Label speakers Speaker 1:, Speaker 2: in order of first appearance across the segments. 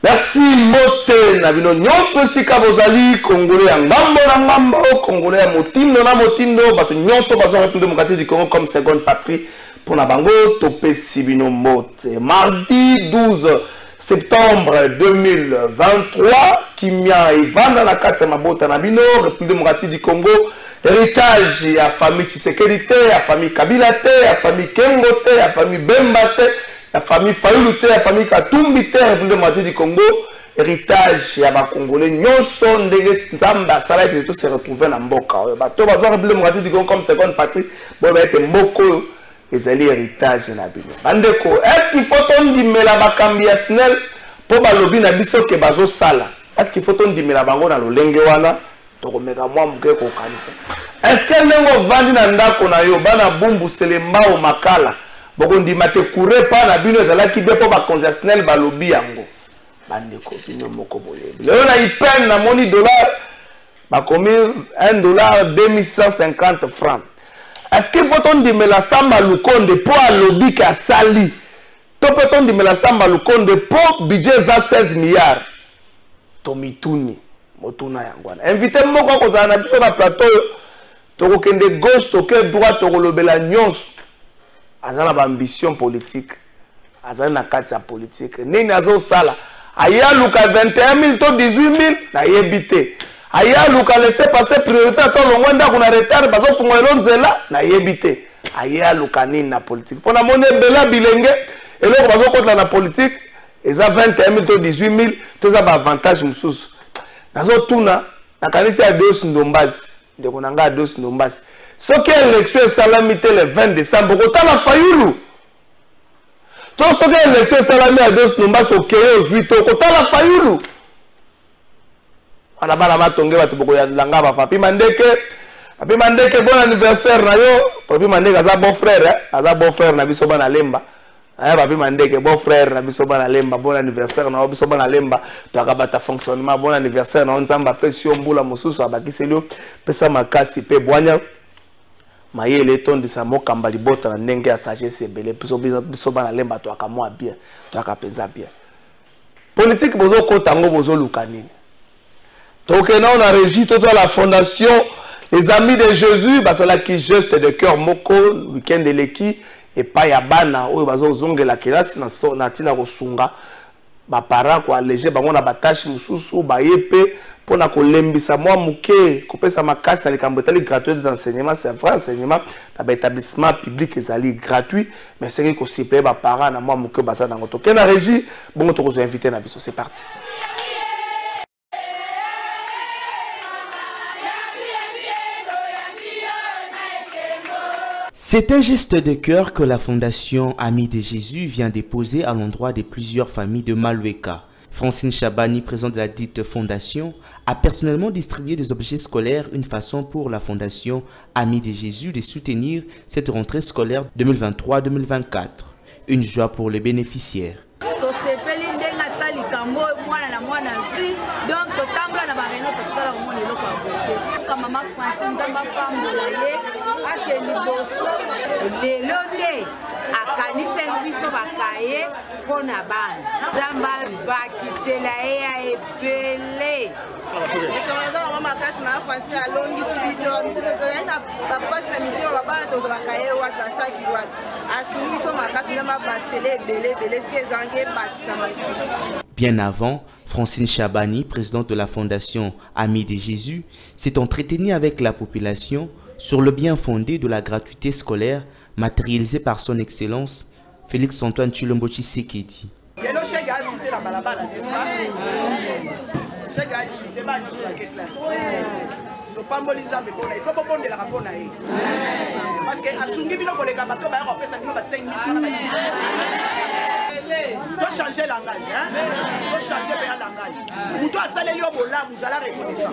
Speaker 1: Merci Mote Nabino nyonso sika bozali Congolais ya ngambo na ngambo Congolais ya motindo na motindo bato nyonso bazo République démocratique du Congo comme seconde patrie pour na bango topesi bino Mote. Mardi 12 septembre 2023 kimia ivanda na kati ya mabota na bino République démocratique du Congo héritage ya famille Tshisekedi te ya famille Kabila te ya famille Kengo te ya famille Bemba te la famille Fayulu te, la famille Katumbi te, République démocratique du Congo, héritage ya ba Congolais nyonso ndenge nzamba sala ete tous se retrouver na mboka. Bato bazo République démocratique du Congo comme seconde patrie, bo ba ete mboko ezali héritage na bino. Bandeko, est-ce qu'il faut tondimela bakambi ya SNEL po balobi na biso ke bazo sala? Est-ce qu'il faut tondimela bango na lolenge wana? Tokomeka mwa muke ko kanisa. Est-ce que ndenge vandi na ndako na yo bana bumbu selembao makala? Bokondi mate couré pas na bino ezalaki be po ba concessionnel balobi yango bande ko bino moko boye leo na ipen na moni dollar ba komi $1 2150 francs. Est-ce que faut on dimela samba lukonde po alobi ka sali to peut on dimela samba lukonde po budget za 16 milliards tomituni motuna yangwana invité moko ko za na biso na plateau to ko kende gauche to ke droite to ko lobela nyonso azana ba ambition politique azana na kati ya politique nini azo sala aya luka 21 000 to 18 000 na yebite aya luka laisser passer priorité to longwenda kuna retard bazo fungo elonzela na yebite aya luka nini na politique pona mone bela bilenge eloko bazo kotla na politique eza 21 000 to 18 000 to za ba avantage mususu nazo tuna na kanisa ya Deus Ndombazi ndeko nanga Deus Ndombazi. Ce qui est l'élection est salamité le 20 décembre, quand la Fayulu. Tout ce qui est l'élection est salamité à 2 Ndombazi au Kéo 8 ans, quand la Fayulu. On a pas la matongue, tu peux y langa papi mandeke bon anniversaire na yo, papi mandeke aza bon frère na biso bana lemba. Papi mandeke bon frère na biso bana lemba, bon anniversaire na biso bana lemba, to akabata fonctionnement bon anniversaire na nzamba pesi mbula mususu abakiselio pesa makasi pe bwanya. Mayele tondi sa mokamba libota na ndenge ya sagesse ebele biso bana lemba to akamwa bien to akapenza bien politique bozo kotango bozo lukanini to kena on a régi to la fondation les amis de Jésus basala ki geste de cœur moko weekend de leki et pas ya bana oyo bazo zongela kelasi na tina kosunga ba para ko alléger bango na batache mususu ba yepe pour na kolembisa mwa muke kopesa makasi na likambo etali gratuit d'enseignement c'est vrai enseignement na établissement public ezali gratuit mais c'est que siple ba parents na mwa muke basa na ngoto kena régie bongo to ko inviter na biso c'est parti.
Speaker 2: C'est un geste de cœur que la Fondation Amis de Jésus vient déposer à l'endroit de plusieurs familles de Malueka. Francine Chabani, présidente de la dite fondation, a personnellement distribué des objets scolaires, une façon pour la Fondation Amis de Jésus de soutenir cette rentrée scolaire 2023-2024. Une joie pour les bénéficiaires.
Speaker 3: Maman Francine Zamba Pamboye akeli boso lelo te akanisa biso bakaye pona bana Zamba bakisela ya ebele esonza mama kasi na Francine alongisi biso biso na bapasi na mitema babana to bakaye watu basaki watu asumi biso makasi na bakisela ebele ske zange bakisa masusu.
Speaker 2: Bien avant, Francine Chabani, présidente de la Fondation Amis de Jésus, s'est entretenue avec la population sur le bien fondé de la gratuité scolaire matérialisée par son Excellence Félix-Antoine Tshilombo Tshisekedi.
Speaker 4: Faut changer le langage, hein? Faut changer le langage. Vous doit saler le bola, vous allez reconnaître.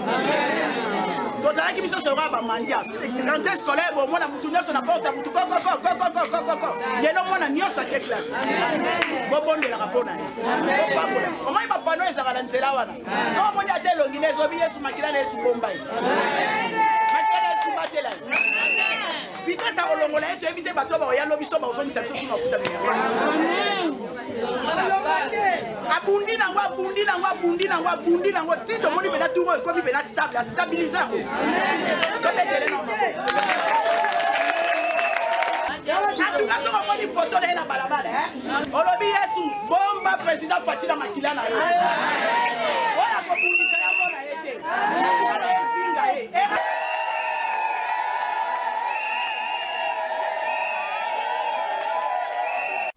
Speaker 4: Vous allez qui se sera à mandia. Rentrée scolaire, bon, moi, la moutoune sur la porte, la moutoune, il y a non, on a sa classe. Bon, de la rapona. Comment il va pas nous, ça va lancer là, voilà. Ça va pas dire le Guinée, Zobie, sous Makila et sous Bombay. Makila et sous Matela. Vitesse à Olongola, tu évites de battre, il y a l'obisson, on s'en sous ma foule. abundi nango abundi nango abundi nango abundi nango ti tomoni pena tour ekomi pena stable astabilise yango tobetele nango atuka soko omoni foto na ye na balabala olobi yesu bomba président Fatila makila na ye oyo akobundisa yango na ye te ana ezinga ye.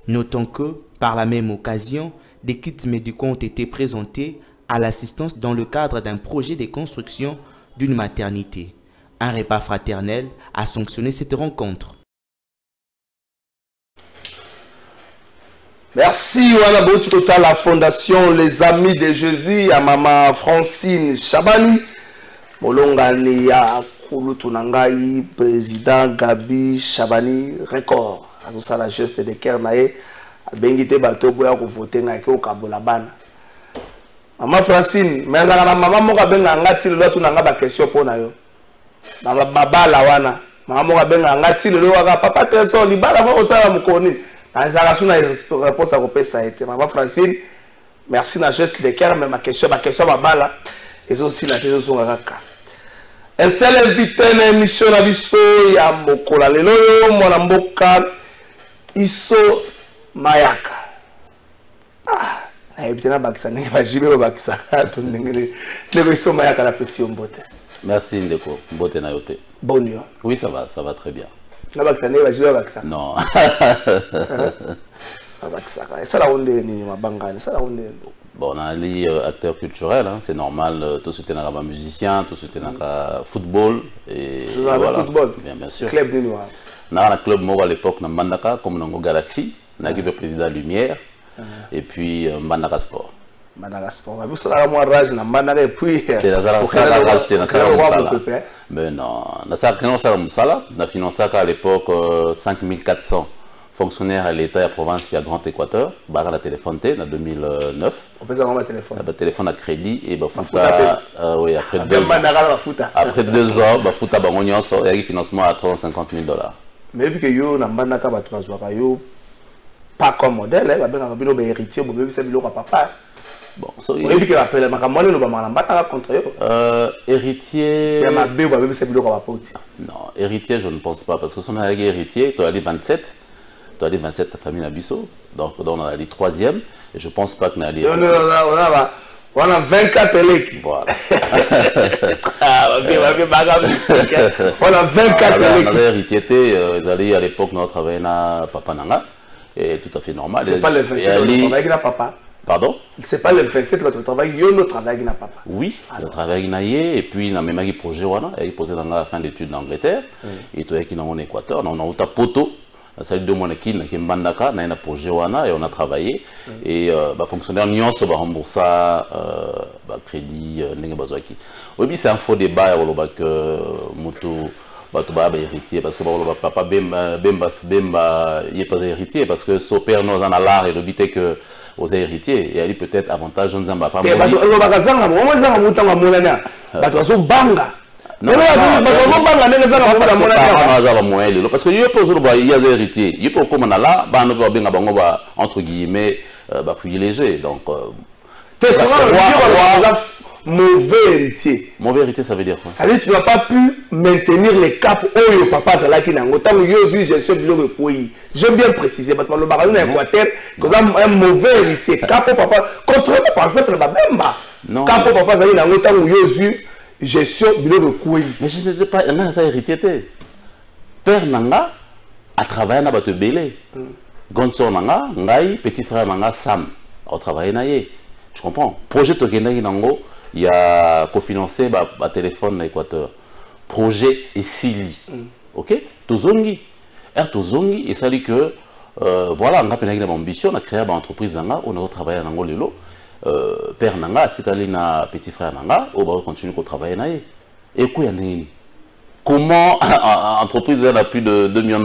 Speaker 2: Notons que, par la même occasion, des kits médicaux ont été présentés à l'assistance dans le cadre d'un projet de construction d'une maternité. Un repas fraternel a sanctionné cette rencontre.
Speaker 1: Merci, Wana Boutouta, la fondation Les Amis de Jésus, à maman Francine Chabani, Molongani ya Kulutunangai, président Gabi Chabani, record. À tout ça, la geste de cœur, nae, à Bengite Bato, Boya, pour voter, naïko, au Kabolabana. Maman Francine, mais la maman moka benga ngati le lotu nanga ba question pour nayo. Dans la baba la wana, maman moka benga ngati le lotu papa te so libala mo osala mukoni. Na zara suna réponse à repesa été. Maman Francine, merci na geste de cœur, mais ma question baba là, et aussi la question sur raka. Un seul invité na émission na biso ya mokola lelo yo mwana mboka Iso Mayaka. Ah,
Speaker 5: merci Ndeko, Mbote Nayote.
Speaker 1: Bon yo.
Speaker 5: Oui, ça va très bien. Non. Bon, on a les acteurs culturels, hein, c'est normal, tout ce qui est un musicien, tout ce qui est un football. Et voilà.
Speaker 1: Football.
Speaker 5: Bien sûr.
Speaker 1: Club de Noir.
Speaker 5: On a un club mort à l'époque dans Mandaka, comme dans Galaxy, on a le président Lumière, et puis Mandaka Sport.
Speaker 1: Mandaka Sport. Mais vous avez un rage dans Mandaka et puis.
Speaker 5: Mais non, on a financé à l'époque 5400 fonctionnaires à l'État et à la province et à Grand Équateur. Barra la téléphone en 2009.
Speaker 1: On peut avoir un téléphone.
Speaker 5: Le téléphone à crédit et oui, après 2 ans. Après 2 ans, Bafuta Bangonyon sort et financement à $350 000.
Speaker 1: Mais vu que yo na Mandaka yo pas comme modèle, il y a héritier, papa.
Speaker 5: Bon, héritier. Non, héritier, je ne pense pas parce que si on a héritier, tu as les 27. Tu as les 27 ta famille Nabiso, donc on a les 3e, et je pense pas qu'on a les.
Speaker 1: On a 24 élects.
Speaker 5: Voilà.
Speaker 1: On a 24 élects.
Speaker 5: On avait héritier, ils allaient à l'époque, nous travaillions à Papa Nanga, et tout à fait normal.
Speaker 1: C'est pas le 27 notre travail na papa.
Speaker 5: Pardon?
Speaker 1: C'est pas le 27 notre travail, notre travail na papa.
Speaker 5: Oui, le travail na et puis on a même un projet, il posé dans la fin d'études d'Angleterre, et tout est qui en Équateur, on a eu poto. Ça deux mois qui n'a Mbandaka, on a un projet et on a travaillé et fonctionnaire Nyon se va rembourser crédit oui c'est un faux débat que moto héritier parce que papa Bemba il est pas héritier parce que son père nous en a l'art et le but est que aux héritiers et elle peut-être avantage on n'en va pas non, parce que il y a des héritiers. Il peut comme là, entre guillemets, privilégié. Donc,
Speaker 1: mauvais héritier.
Speaker 5: Mauvais héritier, ça veut dire quoi?
Speaker 1: Ça veut dire que tu n'as pas pu maintenir les caps où papa Zalaki Nango. Tant que je suis le pays. Je veux bien préciser, parce que le baron est Équateur, un mauvais héritier. Cap papa, contre par exemple, non. Cap papa Zalaki Nango, tant que je suis gestion de couille.
Speaker 5: Mais je ne sais pas, il y a ça héritier. Père Nanga a travaillé dans le Bélé. Gonso Nanga, Ngai, petit frère Nanga, Sam, a travaillé dans le. Tu comprends? Projet Togenagi Nango, il y a cofinancé le téléphone dans l'Équateur. Projet et Sili. Ok? Tozongi. Tozongi, et ça dit que, voilà, on a une ambition, on a créé une entreprise Nanga, on a travaillé dans le Lelo. Père Nanga, Titalina, petit frère Nanga, on va continuer à travailler. Et quoi, comment entreprise a plus de $2 millions,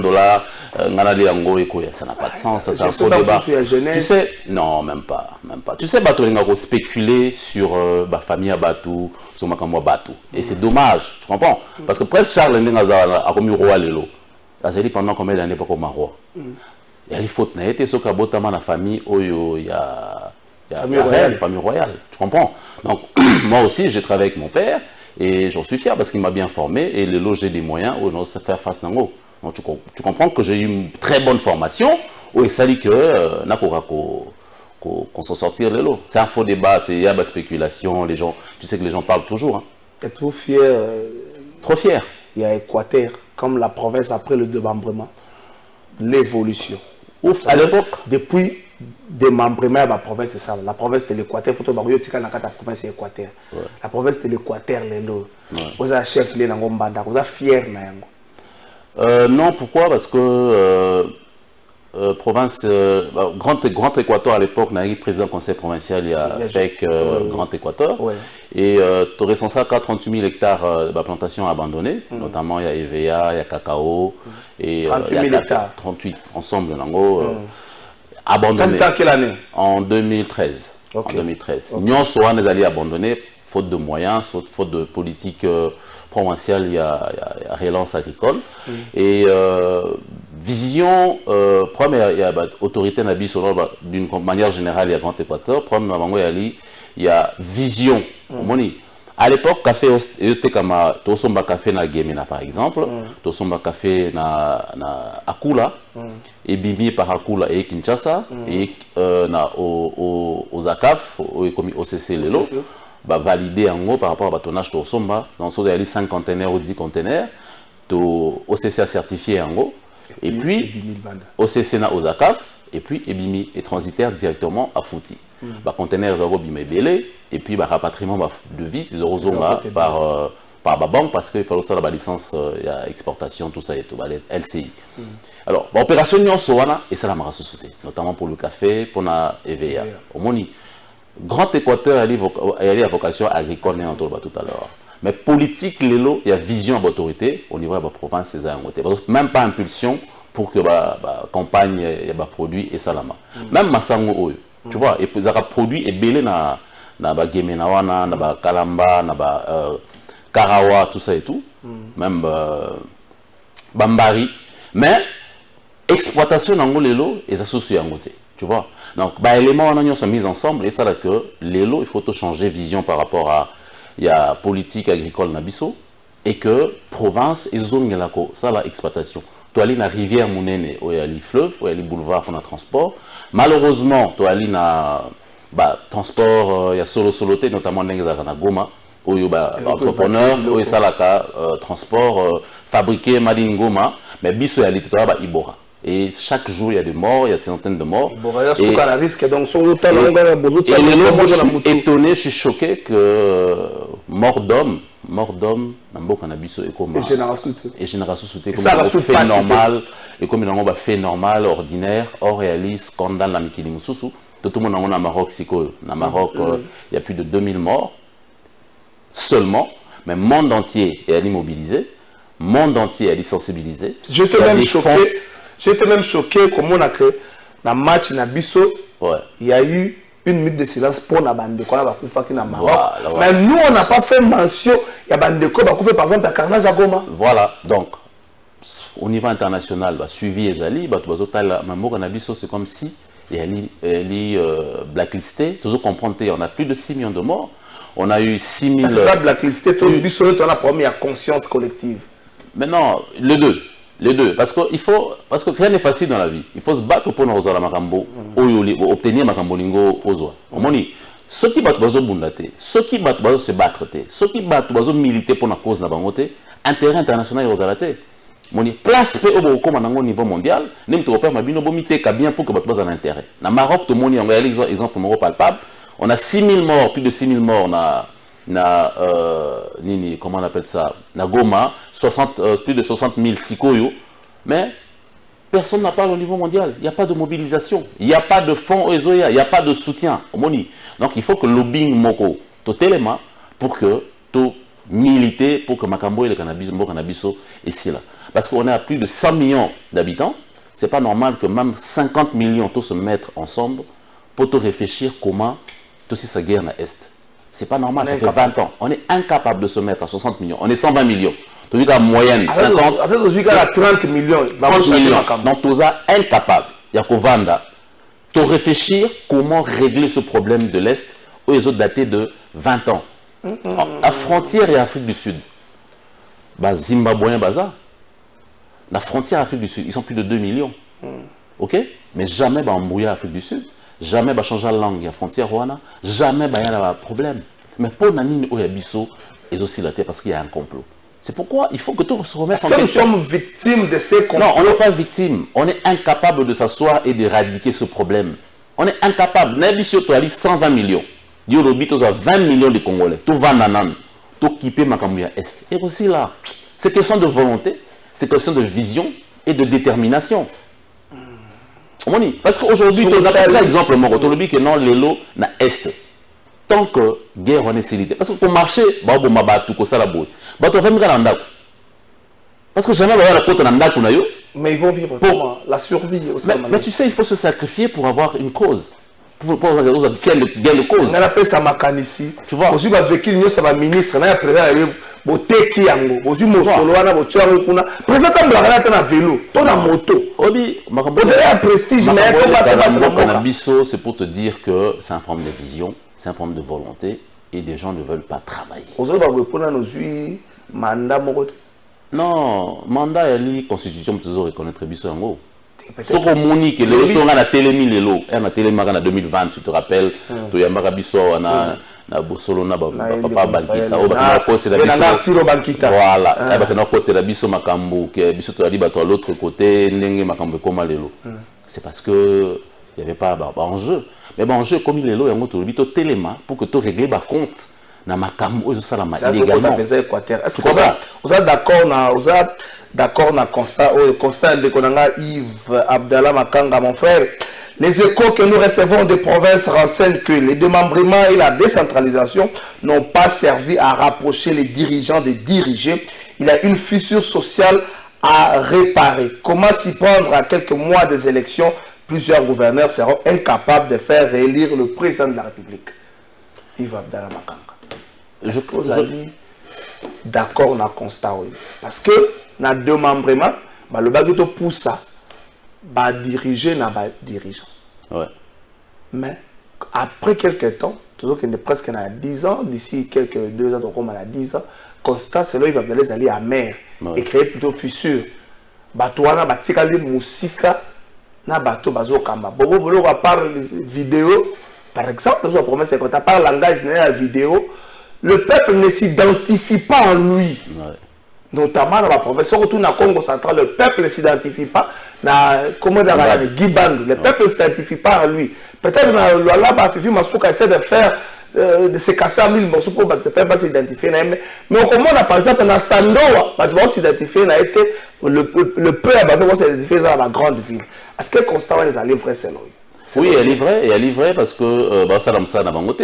Speaker 5: ça n'a pas de sens, ça c'est un faux débat. Tu sais, non, même pas. Tu sais, on a spéculé sur la famille à Batou, sur Makamwa Batou. Et c'est dommage, tu comprends? Parce que presque Charles Ndengaza a commis roi Lelo. Ça s'est dit pendant combien d'années pas comme roi? Il y a les fautes, il y a des famille où il y a famille royale, tu comprends? Donc, moi aussi, j'ai travaillé avec mon père et j'en suis fier parce qu'il m'a bien formé et le lot, j'ai des moyens où on sait faire face à nous. Donc, tu comprends que j'ai eu une très bonne formation où il s'agit que qu'on s'en sortir le lot. C'est un faux débat, il y a de la spéculation, les gens, tu sais que les gens parlent toujours. Hein.
Speaker 1: Tu es trop fier.
Speaker 5: Trop fier.
Speaker 1: Il y a Équateur, comme la province après le démembrement, l'évolution.
Speaker 5: Ouf, à l'époque.
Speaker 1: Depuis démembrement de la province, c'est ça. La province de l'Équateur, il faut que la province Équateur. La province de l'Équateur, vous êtes chef, vous êtes fier.
Speaker 5: Non, pourquoi? Parce que province, Grand Équateur à l'époque, il y a eu président du conseil provincial, il y a fait Grand Équateur. Ouais. Et tu aurais censé 38 000 hectares de plantations abandonnées, notamment il y a EVA, il y a cacao, et
Speaker 1: 38 000 hectares.
Speaker 5: 38 ensemble, abandonnés.
Speaker 1: Ça c'était en quelle année?
Speaker 5: En 2013. Okay. En 2013. Nous sommes allés abandonner, faute de moyens, faute de politique provinciale, il y a relance agricole. Et vision, première, il y a autorité d'une manière générale, il y a Grand Équateur. Première, il y a vision. À l'époque, café, tosomba café na Gemena par exemple, tosomba café na Akula, et bimi par Akula et Kinshasa, et aux ACAF, au CC Lelo, validé en gros par rapport à tonnage tosomba, dans ce cas 5 conteneurs ou 10 conteneurs, au CC a certifié en gros, et puis au CC na aux ACAF, et puis Ebimi est transitaire directement à Fouti. Conteneur Bimé Belé, et puis rapatriement de vis, ils auront par la banque parce qu'il faut la licence, il y a exportation, tout ça et tout, LCI. Alors, l'opération Nyon Sowana, et ça la m'a sauté, notamment pour le café, pour la EVA. Au Moni, Grand Équateur, il y a vocation agricole, tout à l'heure. Mais politique, il y a vision d'autorité au niveau de la province, même pas impulsion pour que la campagne, il y a produit et salama. Même Massango, tu vois, et puis ça a produit et belé na Gemenawana, na Kalamba, na Karawa, tout ça et tout, même Bambari, mais exploitation dans les lots et ça s'associe à côté, tu vois. Donc, les éléments sont mis ensemble et ça là que les lots, il faut tout changer vision par rapport à il y a politique agricole nabiso et que province et zone ça la exploitation. Tu as la rivière Mounene, où il y a les fleuves, où il y a les boulevards pour le transport. Malheureusement, tu as le transport, il y a solo-soloté, notamment dans Goma, où il y a entrepreneur, où il y a transport fabriqué, Madine Goma, mais biso il y a Ibora. Et chaque jour, il y a des morts, il y a centaines de morts. Et les gens étonnés, je suis choqué que mort d'homme, et génération soutée comme un fait normal, et comme un fait normal, ordinaire, hors réaliste, scandale, la Mikili Moussoussou. Tout le monde en Maroc, au Maroc, il y a plus de 2000 morts seulement, mais le monde entier est immobilisé, le monde entier est sensibilisé.
Speaker 1: J'étais même choqué comme on a que dans le match Nabiso, il y a eu une minute de silence pour la bande de Maroc. Mais nous, on n'a pas fait mention, il y a bande de par exemple à Carnage à Goma.
Speaker 5: Voilà, donc au niveau international, suivi Ezali, c'est comme si il y a blacklisté, toujours comprendre, on a plus de 6 millions de morts, on a eu 6 000...
Speaker 1: C'est pas blacklisté, on a promis à conscience collective.
Speaker 5: Maintenant, les deux, parce que rien n'est facile dans la vie. Il faut se battre pour nous obtenir Makambo Lingo Ozoa. Ceux qui battent ceux qui battent se battre, ceux qui battent militer pour la cause de la bangote, intérêt international est aux Moni place au niveau mondial, même tu repères ma bien pour que battre un intérêt. Dans Maroc, tout le monde a un exemple palpable. On a 6 000 morts, plus de 6 000 morts comment on appelle ça, na Goma, plus de 60 000 sikoyo, mais personne n'a parlé au niveau mondial. Il n'y a pas de mobilisation, il n'y a pas de fonds, il n'y a pas de soutien. Donc il faut que le lobbying moko, totalement, pour que tout militer, pour que Makambo et le cannabis ici là. Parce qu'on est à plus de 100 millions d'habitants, c'est pas normal que même 50 millions tous se mettent ensemble pour tout réfléchir comment tout sa guerre na Est. C'est pas normal, ça fait 20 ans. On est incapable de se mettre à 60 millions. On est 120 millions. Tu dis qu'à moyenne, 50.
Speaker 1: Avec 30 millions.
Speaker 5: 30 millions. Donc, tu es incapable. Il y a Kovanda. de réfléchir comment régler ce problème de l'Est où les autres datés de 20 ans. La frontière et Afrique du Sud, bah, Zimbabwe, baza. La frontière Afrique du Sud, ils sont plus de 2 millions. Ok? Mais jamais bah, embrouiller Afrique du Sud, jamais bah, changer la langue, la frontière Rwanda, jamais bah, y a un problème. Mais pour Nani Oyabiso, ils aussi la terre parce qu'il y a un complot. C'est pourquoi il faut que tout se remette en question.
Speaker 1: Est-ce que nous sommes victimes de ces complots?
Speaker 5: Non, on n'est pas victime. On est incapable de s'asseoir et d'éradiquer ce problème. On est incapable. Nabisio Toali, 120 millions. Diolobito, 20 millions de Congolais. Tout va nanan. Tout kippé Makamouya Est. Et aussi là, c'est question de volonté, c'est question de vision et de détermination. Parce qu'aujourd'hui, on a un exemple, Moroto, que non, l'élo na Est. Tant que guerre en est célité. Parce que pour marcher, parce que jamais la côte en
Speaker 1: mais ils vont vivre pour la survie.
Speaker 5: Mais tu sais, il faut se sacrifier pour avoir une cause. Pour faire de cause.
Speaker 1: On appelle ça Makanisi.
Speaker 5: Tu vois.
Speaker 1: Aujourd'hui, avec qui nous sommes ministre, on a président Boteki Yango. Aujourd'hui, Mosolo, on a Bochouana. Président, on a vélo, on a moto. On a un prestige, mais
Speaker 5: c'est pour te dire que c'est un problème de vision. C'est un problème de volonté et des gens ne veulent pas travailler. Non, mandat et la constitution peut reconnaître Bisso Yango. Sauf que Monique, les gens ont la télé en 2020, tu te rappelles, tu y a Marabisso, on a Bossolo, on a Papa Bankita, on a voilà, on a côté la Bisso Makambo, qui est Bisso Toali, à l'autre côté, Nenge Makambo Komalelo. C'est parce que il n'y avait pas d'enjeu. Mais bon, enjeu comme il est là, il y a un autre téléma pour que tu règles par compte dans ma camo et ça la illégalement.
Speaker 1: Est-ce que vous êtes d'accord na constat de Konanga Yves Abdallah Makanga, mon frère? Les échos que nous recevons des provinces renseignent que les démembrements et la décentralisation n'ont pas servi à rapprocher les dirigeants des dirigés. Il y a une fissure sociale à réparer. Comment s'y prendre à quelques mois des élections? Plusieurs gouverneurs seront incapables de faire réélire le président de la République. Yves Abdallah Makanga. Est-ce que vous avez d'accord dans le constat? Parce que dans le démembrement, le baguette pousse ça, diriger n'a pas dirigeant.
Speaker 5: Ouais.
Speaker 1: Mais après quelques temps, toujours qu'il est presque à 10 ans, d'ici quelques 2 ans, donc on a 10 ans, constat, c'est là il va les aller à mer et créer plutôt fissure. Batouana, batikali musika. Na bateau bazo kamba bobo bolo à part vidéo par exemple la promesse c'est quand à part langage de la vidéo le peuple ne s'identifie pas en lui, notamment dans la province surtout dans Congo central le peuple ne s'identifie pas na comment dire Guibandu le peuple ne s'identifie pas en lui peut-être là bas Fifi Masuka essaie de faire de se casser en 1000 morceaux pour ne pas s'identifier mais comment on a par exemple dans Sandoa tu vas s'identifier na été le peuple va s'identifier dans la grande ville. Est-ce que constamment les alliés vrais c'est là?
Speaker 5: Oui, elle est livrée parce que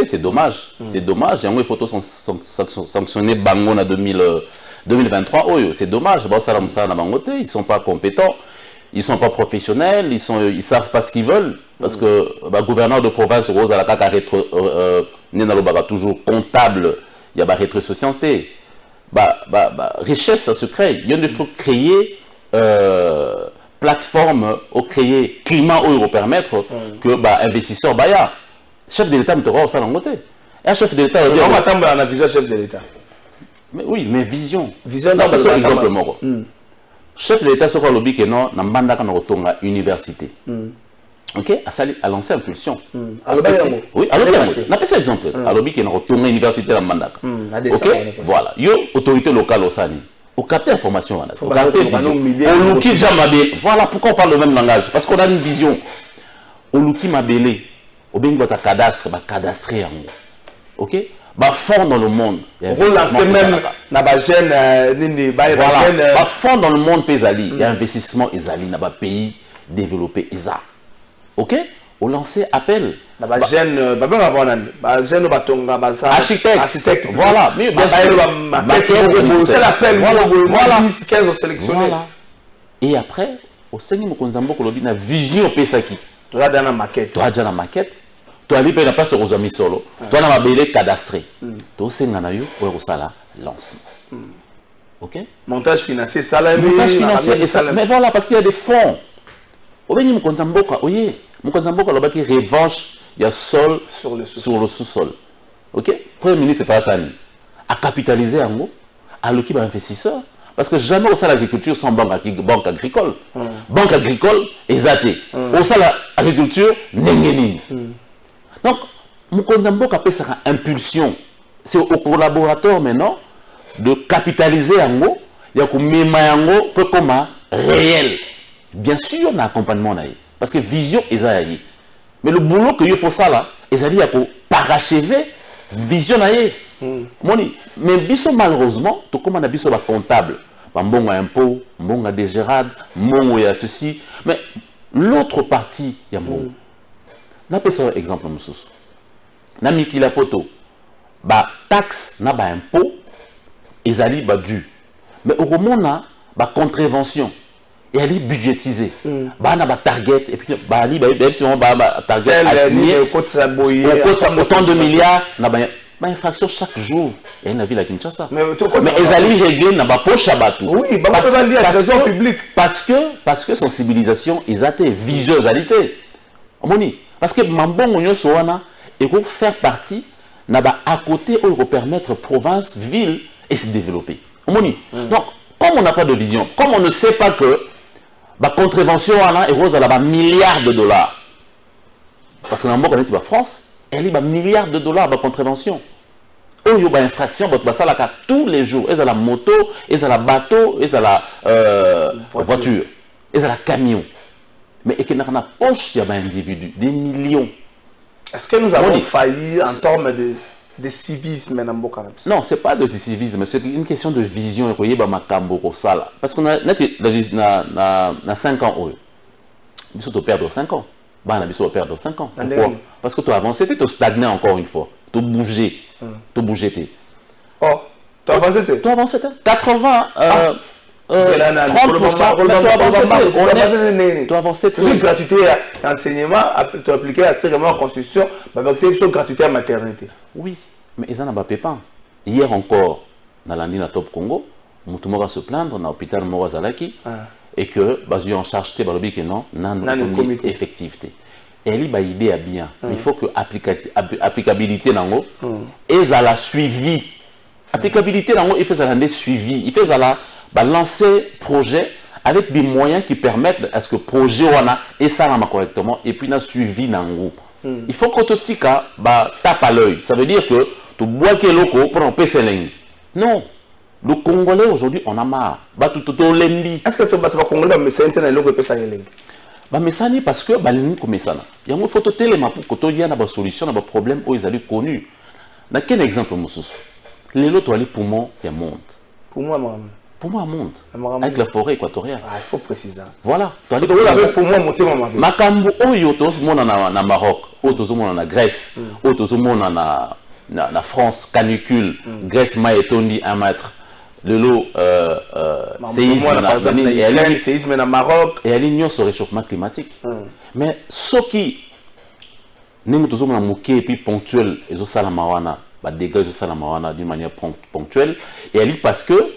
Speaker 5: c'est dommage. C'est dommage. Il faut sanctionner Bango en 2023. C'est dommage. Ils ne sont pas compétents. Ils ne sont pas professionnels. Ils ne savent pas ce qu'ils veulent. Parce que le gouverneur de province, Rose Alaka, toujours comptable. Il y a rétrosocialité. Richesse, ça se crée. Il faut créer plateforme au créer climat où permettre que investisseurs baya chef de l'État me au ça côté et un chef de l'État
Speaker 1: on attend la vision chef de l'État
Speaker 5: mais oui mais vision par exemple moko chef de l'État soko lobby que non na mbanda kana kotonga université ok a lancé impulsion oui alors bien na pesa exemple a lobby que na kotonga université na mbanda ok voilà yo autorité locale au sani au capter information, au capter vision. Voilà pourquoi on parle le même langage. Parce qu'on a une vision. Au Luki Mabele, au Bengo ta cadastre, cadastre ok? Fond dans le monde.
Speaker 1: Relancer même na jeune
Speaker 5: voilà. Fond dans le monde pesali. Il y a investissement ezali na pays développé esa. Ok? Au lancer appel.
Speaker 1: Architecte.
Speaker 5: Voilà.
Speaker 1: C'est l'appel. Voilà. 15 sélectionnés.
Speaker 5: Et après, au Seigneur Mokonzambo Kolobi, na vision Pesaki.
Speaker 1: Tu as dans la maquette.
Speaker 5: Tu as déjà la maquette. Tu as dit pas sur Rosami Solo. Tu as la mabélé cadastré. Tu as aussi na yo pour ça lancement. Ok?
Speaker 1: Montage financier, salaire.
Speaker 5: Montage financier. Mais voilà, parce qu'il y a des fonds. Au Béni Mokonzambo, oui. mokonzi mboka alobaki revanche ya sol
Speaker 1: Sur le sous-sol.
Speaker 5: sur le sous-sol. Ok, premier ministre Fassani a capitalisé yango aloki ba investisseur parce que jamais au sein de l'agriculture sans banque agricole. Banque agricole ezate. Au sein de l'agriculture nengeni. Donc mokonzi mboka pesa impulsion. C'est aux collaborateurs maintenant de capitaliser yango ya ko mema yango peu comme réel. Bien sûr on a accompagnement naïe parce que vision ezayi. Mais le boulot que il faut ça là, ezali ya ko parachever vision naïe. Mais biso malheureusement tout comme on a biso ba comptable, ba mbongo impôt, mbongo dégérade, mbongo ya ceci, mais l'autre partie ya mbongo. Na pesa exemple mususu. Na mikila poto ba taxe na ba impôt ezali ba dû. Mais au moment ba contravention et elle est budgétisée. Bah na ba target et puis bah ali ba target assigné au cote autant de milliards na ba infraction chaque jour et na ville à Kinshasa. Mais ezali réglé na ba poche à batou.
Speaker 1: Oui, bah ça lié à trésor public
Speaker 5: parce que sensibilisation ezate visualité. Omoni parce que mambongo nyoso wana et pour faire partie na ba à côté où permettre province ville et se développer. Omoni. Donc comme on n'a pas de vision, comme on ne sait pas que la contravention est rose à la milliards de dollars. Parce que dans le monde, France, elle est milliards de dollars de contravention. Il y a une infraction, tous les jours. Il y a la moto, il y a la bateau, il y a la voiture, il y a la camion. Mais il y a une poche, il y a un individu, des millions.
Speaker 1: Est-ce que nous avons failli en termes de civisme dans Mboka?
Speaker 5: Non, ce n'est pas de civisme, c'est une question de vision. Parce qu'on a 5 ans. Nous sommes perdre 5 ans. Nous sommes perdre 5 ans. Pourquoi? Parce que tu as avancé, tu as stagné encore une fois. Tu as bougé. Tu as bougé.
Speaker 1: Oh, tu as avancé?
Speaker 5: Tu as avancé. 80. 30%. Tu as avancé.
Speaker 1: Tu as gratuité à l'enseignement, tu as appliqué à la constitution, c'est une gratuité à maternité.
Speaker 5: Oui, mais ils n'ont pas pépin. Hier encore, dans l'Andi na Top Congo, Moutouma va se plaindre dans l'hôpital Mora Zalaki et que ils ont en charge que non, non effectivité. Et elle a idée à bien. Il faut que applicabilité nango et ça la suivi. Applicabilité nango il fait ça la suivi. Il fait ça la lancer projet avec des moyens qui permettent à ce que le projet wana et ça correctement et puis na suivi nango. Il faut que tu tape à l'œil. Ça veut dire que tu bois que loco pour un PC. Non. Le Congolais aujourd'hui, on a marre.
Speaker 1: Est-ce que tu vas Congolais, mais c'est un logo PC?
Speaker 5: Mais ça n'est parce que il faut que tu aies une solution, un problème où ils ont connu. Dans quel exemple, les lots les poumons, il y a monde.
Speaker 1: Pour moi,
Speaker 5: monde. Avec la forêt équatoriale.
Speaker 1: Il faut préciser.
Speaker 5: Voilà.
Speaker 1: Pour moi, monter ma vie.
Speaker 5: Makambo, autos monde en Maroc, autos monde en Grèce, autos monde en France, canicule, Grèce, Maïtondi, 1 mètre. Le lot,
Speaker 1: séisme en Maroc.
Speaker 5: Et elle ignore ce réchauffement climatique. Mais ce qui nous sommes moqué et puis ponctuel, et ça la mawana, dégâts ça la mawana d'une manière ponctuelle. Et elle dit parce que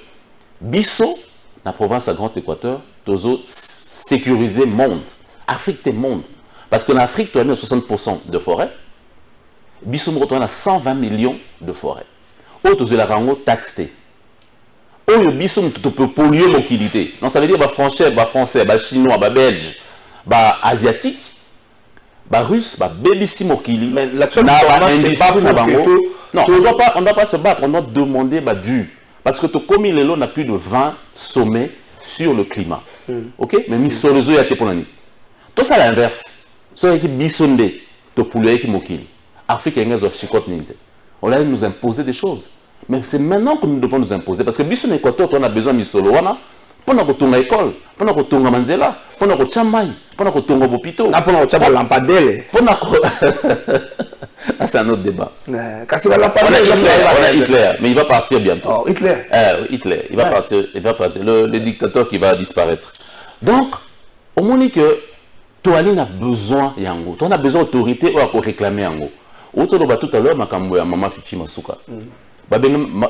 Speaker 5: Bisso, la province à Grand Équateur, tozo sécuriser monde. Afrique est monde. Parce que l'Afrique, tu as 60% de forêt. Bisso me retrouve à 120 millions de forêt. Autres la rango taxé. Oh, Bisso tu peux polluer l'oquilité. Non, ça veut dire français, chinois, belge, asiatique, russe, bellissimo kili.
Speaker 1: Mais l'actualité, c'est pas pour
Speaker 5: non, on ne doit pas se battre, on doit demander dû. Parce que comme les lots n'a plus de 20 sommets sur le climat. Ok? Mais mis sur les eaux, il y a des problèmes. Tout ça, l'inverse. Ce qui est bisonde, de poulet qui mokili. Afrique est un chicote ninte. On va nous imposer des choses. Mais c'est maintenant que nous devons nous imposer. Parce que bisonde Équateur, on a besoin de misolo. Pour nous retourner à l'école, pour nous retourner à Manzela, pour nous retourner à pour nous retourner au hôpital.
Speaker 1: Pour nous retourner à Lampadelle.
Speaker 5: C'est un autre débat.
Speaker 1: On a
Speaker 5: Hitler, mais il va partir bientôt.
Speaker 1: Oh, Hitler.
Speaker 5: Hitler, il va partir, le dictateur qui va disparaître. Donc, au moment que tu as besoin yango, tu as besoin d'autorité pour réclamer yango. Autant tout à l'heure, maman Fifi Masuka.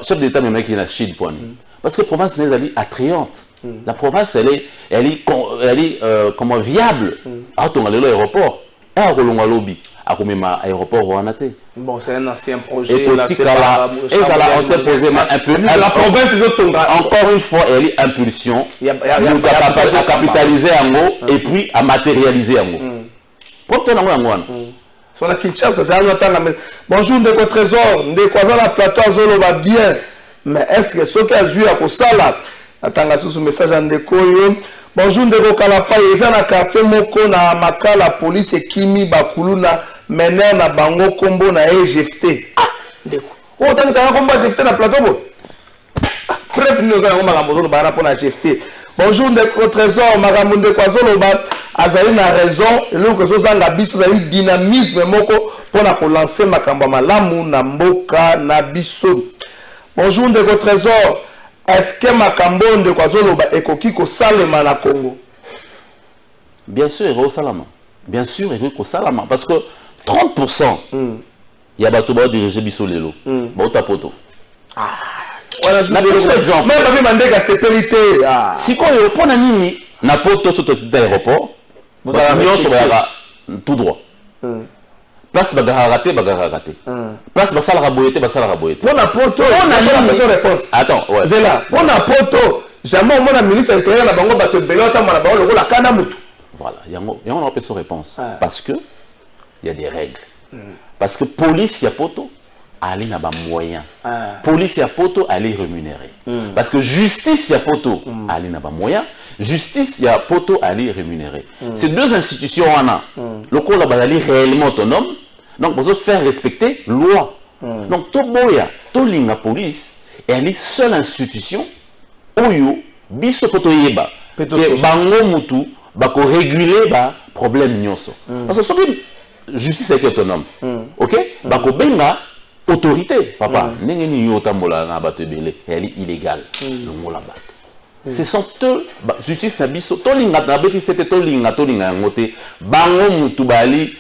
Speaker 5: Chef d'État même qui est Chine point. Parce que la province est attrayante. La province elle est comment viable. À ton l'aéroport. à Rolonga Lobby, à Komema aéroport Rouanaté.
Speaker 1: Bon, c'est un ancien projet.
Speaker 5: Et politique là, on s'est posé un peu.
Speaker 1: La province,
Speaker 5: encore une fois, elle est impulsion. À capitaliser en haut et puis à matérialiser en haut.
Speaker 1: Sur la Kinshasa, c'est un autre. Bonjour, Ndeko Trésor. Ndeko la plateau Zolo va bien. Mais est-ce que ce qui a joué à Kosala? Attends, ce message à Ndeko. Bonjour, Ndeko Kalafa. Il y a un quartier Moko na Maka, la police et Kimi Bakuluna. Mener na bango kombo na EGFT. Ah, Ndeko. Oh, t'as mis un combat EGFT na plateau. Bref, nous allons voir la GFT. Bonjour, Ndeko Trésor. Magamunde Kwazolo ba. Azali na raison, et l'autre chose dans biso a eu dynamisme moko pour la lancer makamba malamu na mboka na biso. Bonjour Ndeko Trésor, est-ce que makambo Ndeko Azoloba ekoki ko salema na Congo?
Speaker 5: Bien sûr, au salama. Bien sûr, il faut salama parce que 30% il y a bato ba diriger biso lelo. Ba tapoto.
Speaker 1: Ah. Voilà, je vous exemple. Même pas demander la sécurité.
Speaker 5: Si quoi il répond à nini na poto sur tout aéroport. Vous avez tout droit. Place raté. Place raboyete.
Speaker 1: On a poto. On a la réponse.
Speaker 5: Attends, ouais.
Speaker 1: C'est là. On a poto. Jamais on a ministre intérieur la bango bato belota mala bango le la kana mutu.
Speaker 5: Voilà, on a son réponse parce que il y a des règles. Parce que police il y a poto, aller n'a pas moyen. Police il y a poto, aller rémunérer. Parce que justice il y a poto, aller n'a pas moyen. Justice, il y a poto à les rémunérer. Ces deux institutions, le corps là est réellement autonome. Donc, vous devez faire respecter la loi. Donc, Toboya, Tolinga Police, elle est seule institution où biso poto yeba que bango mutu bako réguler ba problème nyonso. Parce que c'est justice est autonome. OK? Bako benga autorité, papa. Nengeni yotambola na bato belé, elle est illégale. Le mot là-bas. Ce sont eux, justice nabiso, tolinga na beti c'était tolinga ngote, bango mutu bali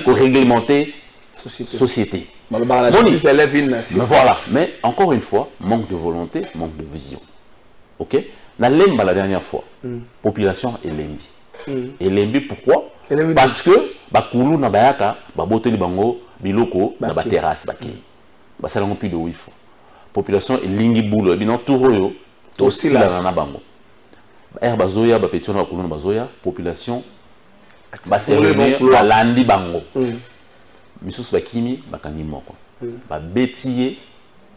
Speaker 5: ko réglementer société.
Speaker 1: La justice élève une nation.
Speaker 5: Mais voilà, mais encore une fois, manque de volonté, manque de vision. OK? Na lemba la dernière fois, population elembi. Elembi pourquoi? Parce que bakulu na bayaka, baboteli bango biloko na ba terrasse bakei. Ba salango plus de 8 fois. Population elingi boulot, binon touroyo aussi là dans la bango. Bazoya, bapétion na kuluna bazoya, population baterminer balandi bango. Misusu bakimi bakangi moko. Ba betiye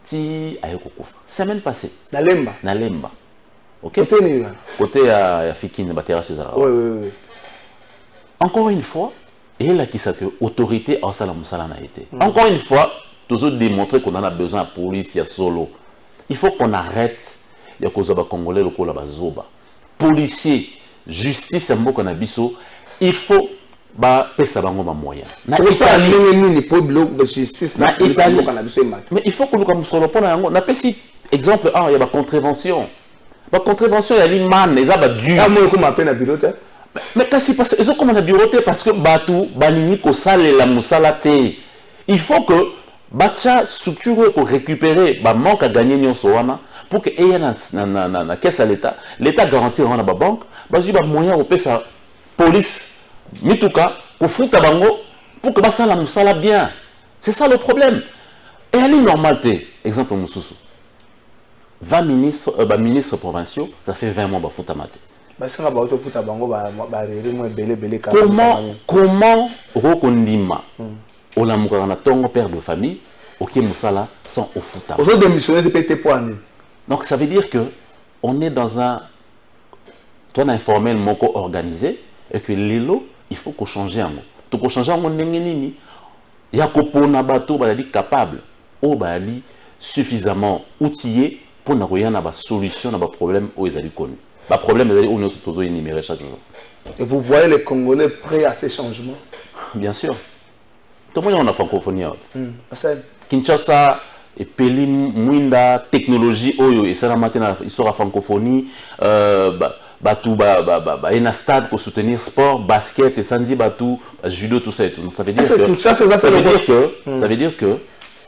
Speaker 5: ti ayeko kufa. Semaine passée.
Speaker 1: Na lemba.
Speaker 5: Na lemba. OK?
Speaker 1: Côté
Speaker 5: ya Fikine batera chez Zara.
Speaker 1: Oui.
Speaker 5: Encore une fois, et là qui ça que autorité en sala musala na été. Encore une fois, toujours démontrer qu'on en a besoin de police ya solo. Il faut qu'on arrête. Il y a des Congolais, policiers, justice, il faut que ça soit moyen. Mais il faut que nous soyons pas exemple, il y a des contraventions. La contravention, il y a des man, il y a des durs. Mais qu'est-ce qui se passe? Ils ont comme un bureau parce que Batou, Banini, Kosale, la Moussalate. Il faut que Bacha structure pour récupérer le manque à gagner pour que la caisse à l'État, l'État garantit à la banque, il y a moyen de payer sa police, mituka, pour foutre bango, pour que ça la moussala bien. C'est ça le problème. Et elle est normalité. Exemple, Moussoussou. 20 ministres provinciaux, ça fait 20 mois de foutre à maté. Comment Rokondima, Olamukana Tongo, père de famille, ok Moussala, sont au foot. Donc ça veut dire que on est dans un ton informel moko organisé et que l'élo, il faut qu'on change un mot. Donc qu'on change un mot n'engeni, il y a qu'on bateau baladi capable, ou baladi suffisamment outillé pour n'avoir une solution à problème où ils allaient connu. Le problème est où nous sommes énumérés chaque jour.
Speaker 1: Et vous voyez les Congolais prêts à ces changements? Bien sûr.
Speaker 5: Tout le monde a francophonie. Kinshasa et Peli Mwinda technologie oyo et ça maintenant il sera francophonie batou un stade pour soutenir sport basket et sanzi batou judo tout ça et tout. Ça veut dire que ça veut dire que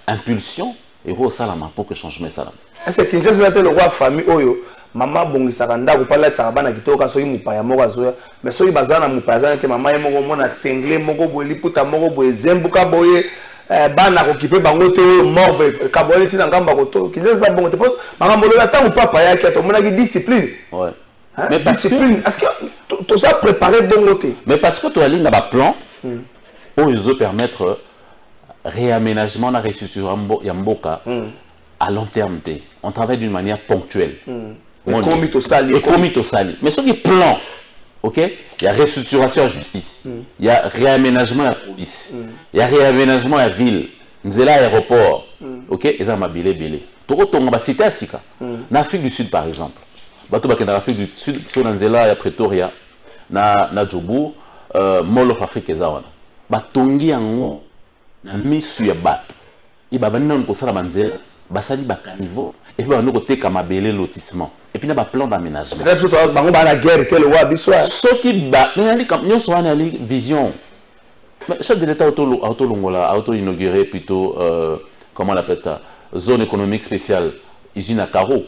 Speaker 5: impulsion et au salama pour que changement salama.
Speaker 1: Est-ce que Kinshasa c'est le roi famille oyo maman bongisaka ndako pala tsabana kitoko soki mupaya moko azoya mais soki bazana mupaya que maman moko mona sengle moko boeli puta moko boye zembuka boye bana ko kipe bango te morve kaboeli tina ngamba ko to Kinshasa bongo te maman bolola tangu papa yake to mona ki discipline.
Speaker 5: Ouais.
Speaker 1: Hein? Mais discipline, est-ce que tu as préparé bon côté?
Speaker 5: Mais parce que tu as ligne dans plan où ils veulent permettre réaménagement la restructuration Yamboka à long terme. On travaille d'une manière ponctuelle. Comité sali. Mais ce qui est plan, ok? Il y a restructuration à justice, il y a réaménagement à la police, il y a réaménagement à la ville, il y a l'aéroport, ok? Et ça m'a belé. Tu as cité à Sika. En Afrique du Sud, par exemple. Bato bakenda Afrique du Sud so na nzela ya Pretoria na Joburg Mall of Africa zawana batongi yango na misu ya bato ibabani na ko sala banzela basali bakanivo et puis bano ko teka mabele lotissement et puis na ba plan d'aménagement
Speaker 1: peut-être to bango ba na guerre que le roi biswa
Speaker 5: soki ba nali comme nyonso wana ali vision mais chef de l'état auto longola auto inauguré plutôt comment on appelle ça zone économique spéciale usine à carreaux.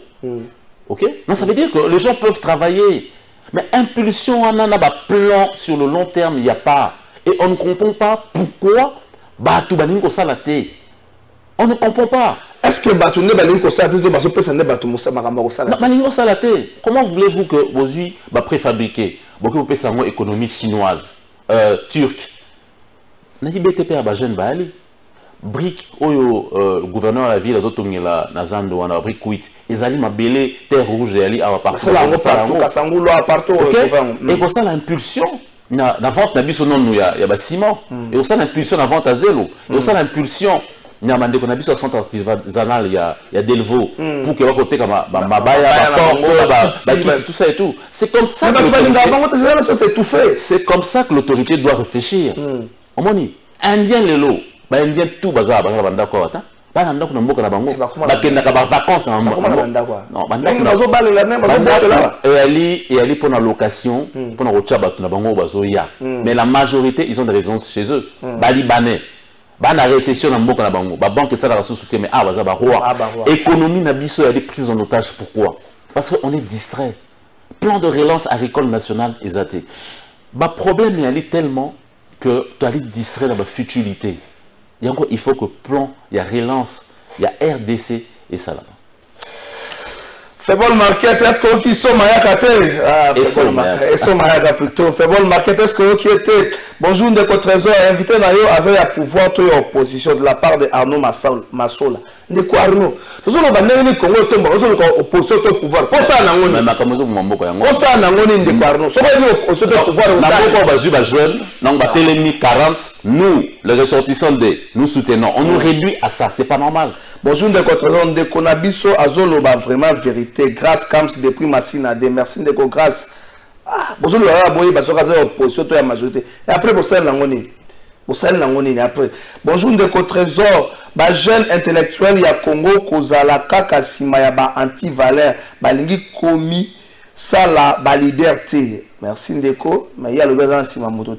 Speaker 5: Ok? Non, ça veut dire que les gens peuvent travailler. Mais impulsion, on a un plan sur le long terme, il n'y a pas. Et on ne comprend pas pourquoi Batou Baninko Salaté. On ne comprend pas.
Speaker 1: Est-ce que Batou Baninko Salaté, Baninko
Speaker 5: Salaté, comment voulez-vous que vos yeux préfabriqués, beaucoup de personnes économie chinoise, turque, n'a-t-il BTP à Bajen Bali? Brique, le gouverneur de la ville, la Nazando, on a brique kuit. Ils allaient m'abeler terre rouge et aller à partout. Et pour ça, l'impulsion, la vente n'a pas son nom, il y a bâtiment. Et pour ça, l'impulsion, la vente à zéro. Et pour ça, l'impulsion, il y a un centre artisanal, il y a Delvaux, pour que côté comme tout ça et tout. C'est comme ça que l'autorité doit réfléchir. Au moins, Indien les lots. Indien tout bazar banda ko ata bana ndako na mboka na bango bakenda ka ba vacances na mboka non banda ko balela ne bazobotola et ali pour la location pour na rocha batu na bango bazoya mais la majorité ils ont des résidences chez eux balibanais bana récession na mboka na bango ba banque ça la soutien mais ah baza ba roi économie na biso ya des prises en otage. Pourquoi? Parce qu'on est distrait. Plan de relance agricole nationale exaté ba problème il y a tellement que tu as distrait dans la futilité. Et encore, il faut que plan, il y a relance, il y a RDC et ça là.
Speaker 1: Febol Market, est-ce que qui sont Mayaka? Plutôt. Febol Market, est-ce que qui était? Bonjour, de Trésor, invité Nayo avec la pouvoir de opposition de la part de Arnaud Massola. Ne quoi Arnaud? Nous sommes dans Congo, nous sommes opposition au pouvoir. Pour ça, nous sommes en Congo. Pour ça, nous sommes de Arnaud. Si nous sommes opposition au pouvoir, nous, les ressortissants, nous soutenons. On nous réduit à ça. C'est pas normal. Bonjour, de Trésor, de Konabiso, Azolo, vraiment vérité. Grâce, Kams, depuis Massina, merci de grâce. Ah, bonjour, le raboy, parce que c'est l'opposition de la majorité. Et après, vous savez, après. Bonjour, de Trésor, jeune intellectuel, il y a Congo, Kozala, Kakasima, il y a anti-valeur, Balingi Komi, Sala, Liberté. Merci, Ndeko. Mais il y a le besoin de Moto.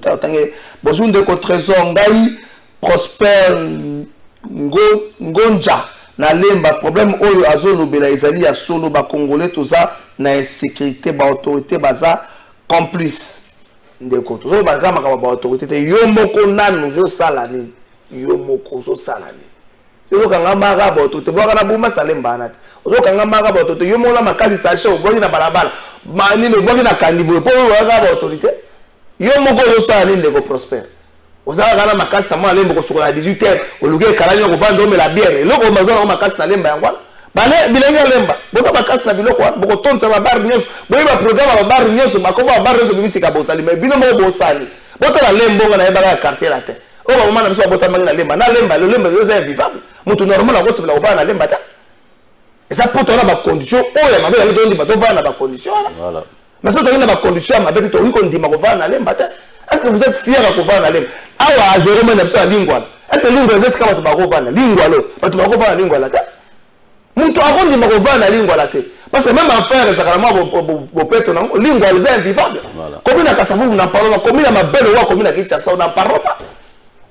Speaker 1: Bonjour, de Trésor, Ngaï, Prosper, Ngonja. Na lemba problème oyo azolo bela ezali ya solo ba congolais toza na insécurité ba autorité baza complice ndeko tozo ba kama ba autorité te yo moko nanu zo sala ni yo moko zo sala ni yo kanga maka ba autorité boka na buma salemba na ozo kanga maka ba autorité yo mola makasi sashe oboki na balabala mani ne boki na kandivo po yo kanga ba autorité yo moko zo sala ni ndeko Prosper. Vous avez un macasse à moi, à 18h, au lieu de Kalani, on va donner la bière. Et là, on va avoir un macasse à l'emba. Bilingue lemba. Vous avez un macasse à biloko. Beaucoup de temps, ça va barre news. Vous avez un programme à barre news. Ma conva barre news. Vous avez un bossali. Mais binomo bossali. Vous avez un lembo. On a un quartier là. On va vous demander si vous avez un lemba. Na lemba. Le lemba est vivable. Moutou normal, on va se faire la lemba. Et ça peut avoir des conditions. Oh, il y a des conditions. Voilà. Mais si vous avez des conditions, vous avez des conditions. Est-ce que vous êtes fiers de pouvoir aller? Ah, je remets la lingua. Est-ce que lingua est-ce que tu vas voir la lingua là? Tu vas voir la lingua là. Mutu avant de me voir la lingua là. Parce que même en faire exactement vos pètes non, lingua est invivable. Comme na Kasavu on en parle, comme na ma belle roi, comme na Kinshasa on en parle pas.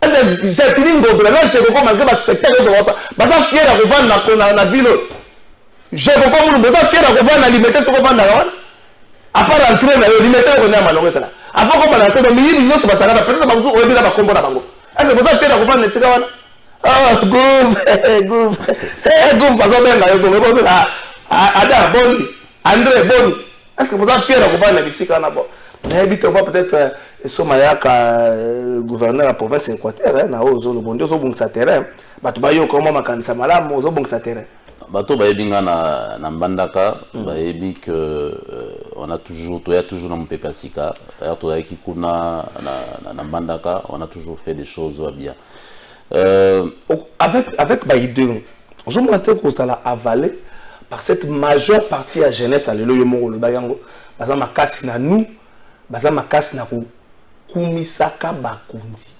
Speaker 1: Est-ce que j'ai fini ngobela là je comprends malgré ma spectacle de ça baza fier à revendre na ville je comprends mon baza fier à revendre na limiter ce qu'on vend là à part entrer na limiter on a malheureux ça avant qu'on va entrer dans milieu nous ça ça peut-être ba vous obi na ba kombo na bango est-ce que baza fier à revendre na sika wana ah gouf baza benga yo gouf ada boni André boni est-ce que baza fier à revendre na bisika na bon mais vite on va peut-être Somayaka gouverneur de la province équatoriale na ozo le bon Dieu zo bongisa terrain bato bayo comment makanisa malamu zo bongisa terrain
Speaker 5: bato bayebinga na mbandaka bayebi que on a toujours na mpepa sika d'ailleurs to yaki kuna na mbandaka on a toujours fait des choses bien
Speaker 1: avec baïdé on montre que ça l'a avalé par cette majeure partie à jeunesse à lelo yo moko le bayango baza makasi na nous baza makasi na ko kumisaka bakundi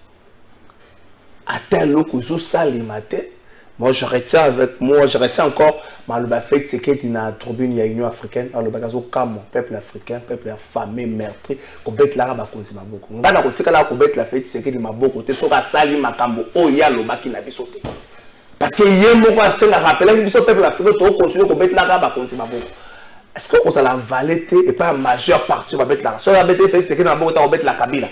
Speaker 1: atteint loko zo salimate moi je retiens encore maloba fait c'est que na tribune ya Union africaine aloba kazo kamo peuple africain peuple affamé meurtri ko bet la bakonzi maboko ngana ko tikala ko bet la fait c'est que maboko te soka sali makambo o ya loba ki na biso te parce que yé moko asenga rappeler biso peuple africain to continuer ko bet la bakonzi maboko. Est-ce que vous allez valider et pas la majeure partie va mettre là? Si on va mettre fait c'est que d'abord on va mettre la Kabila.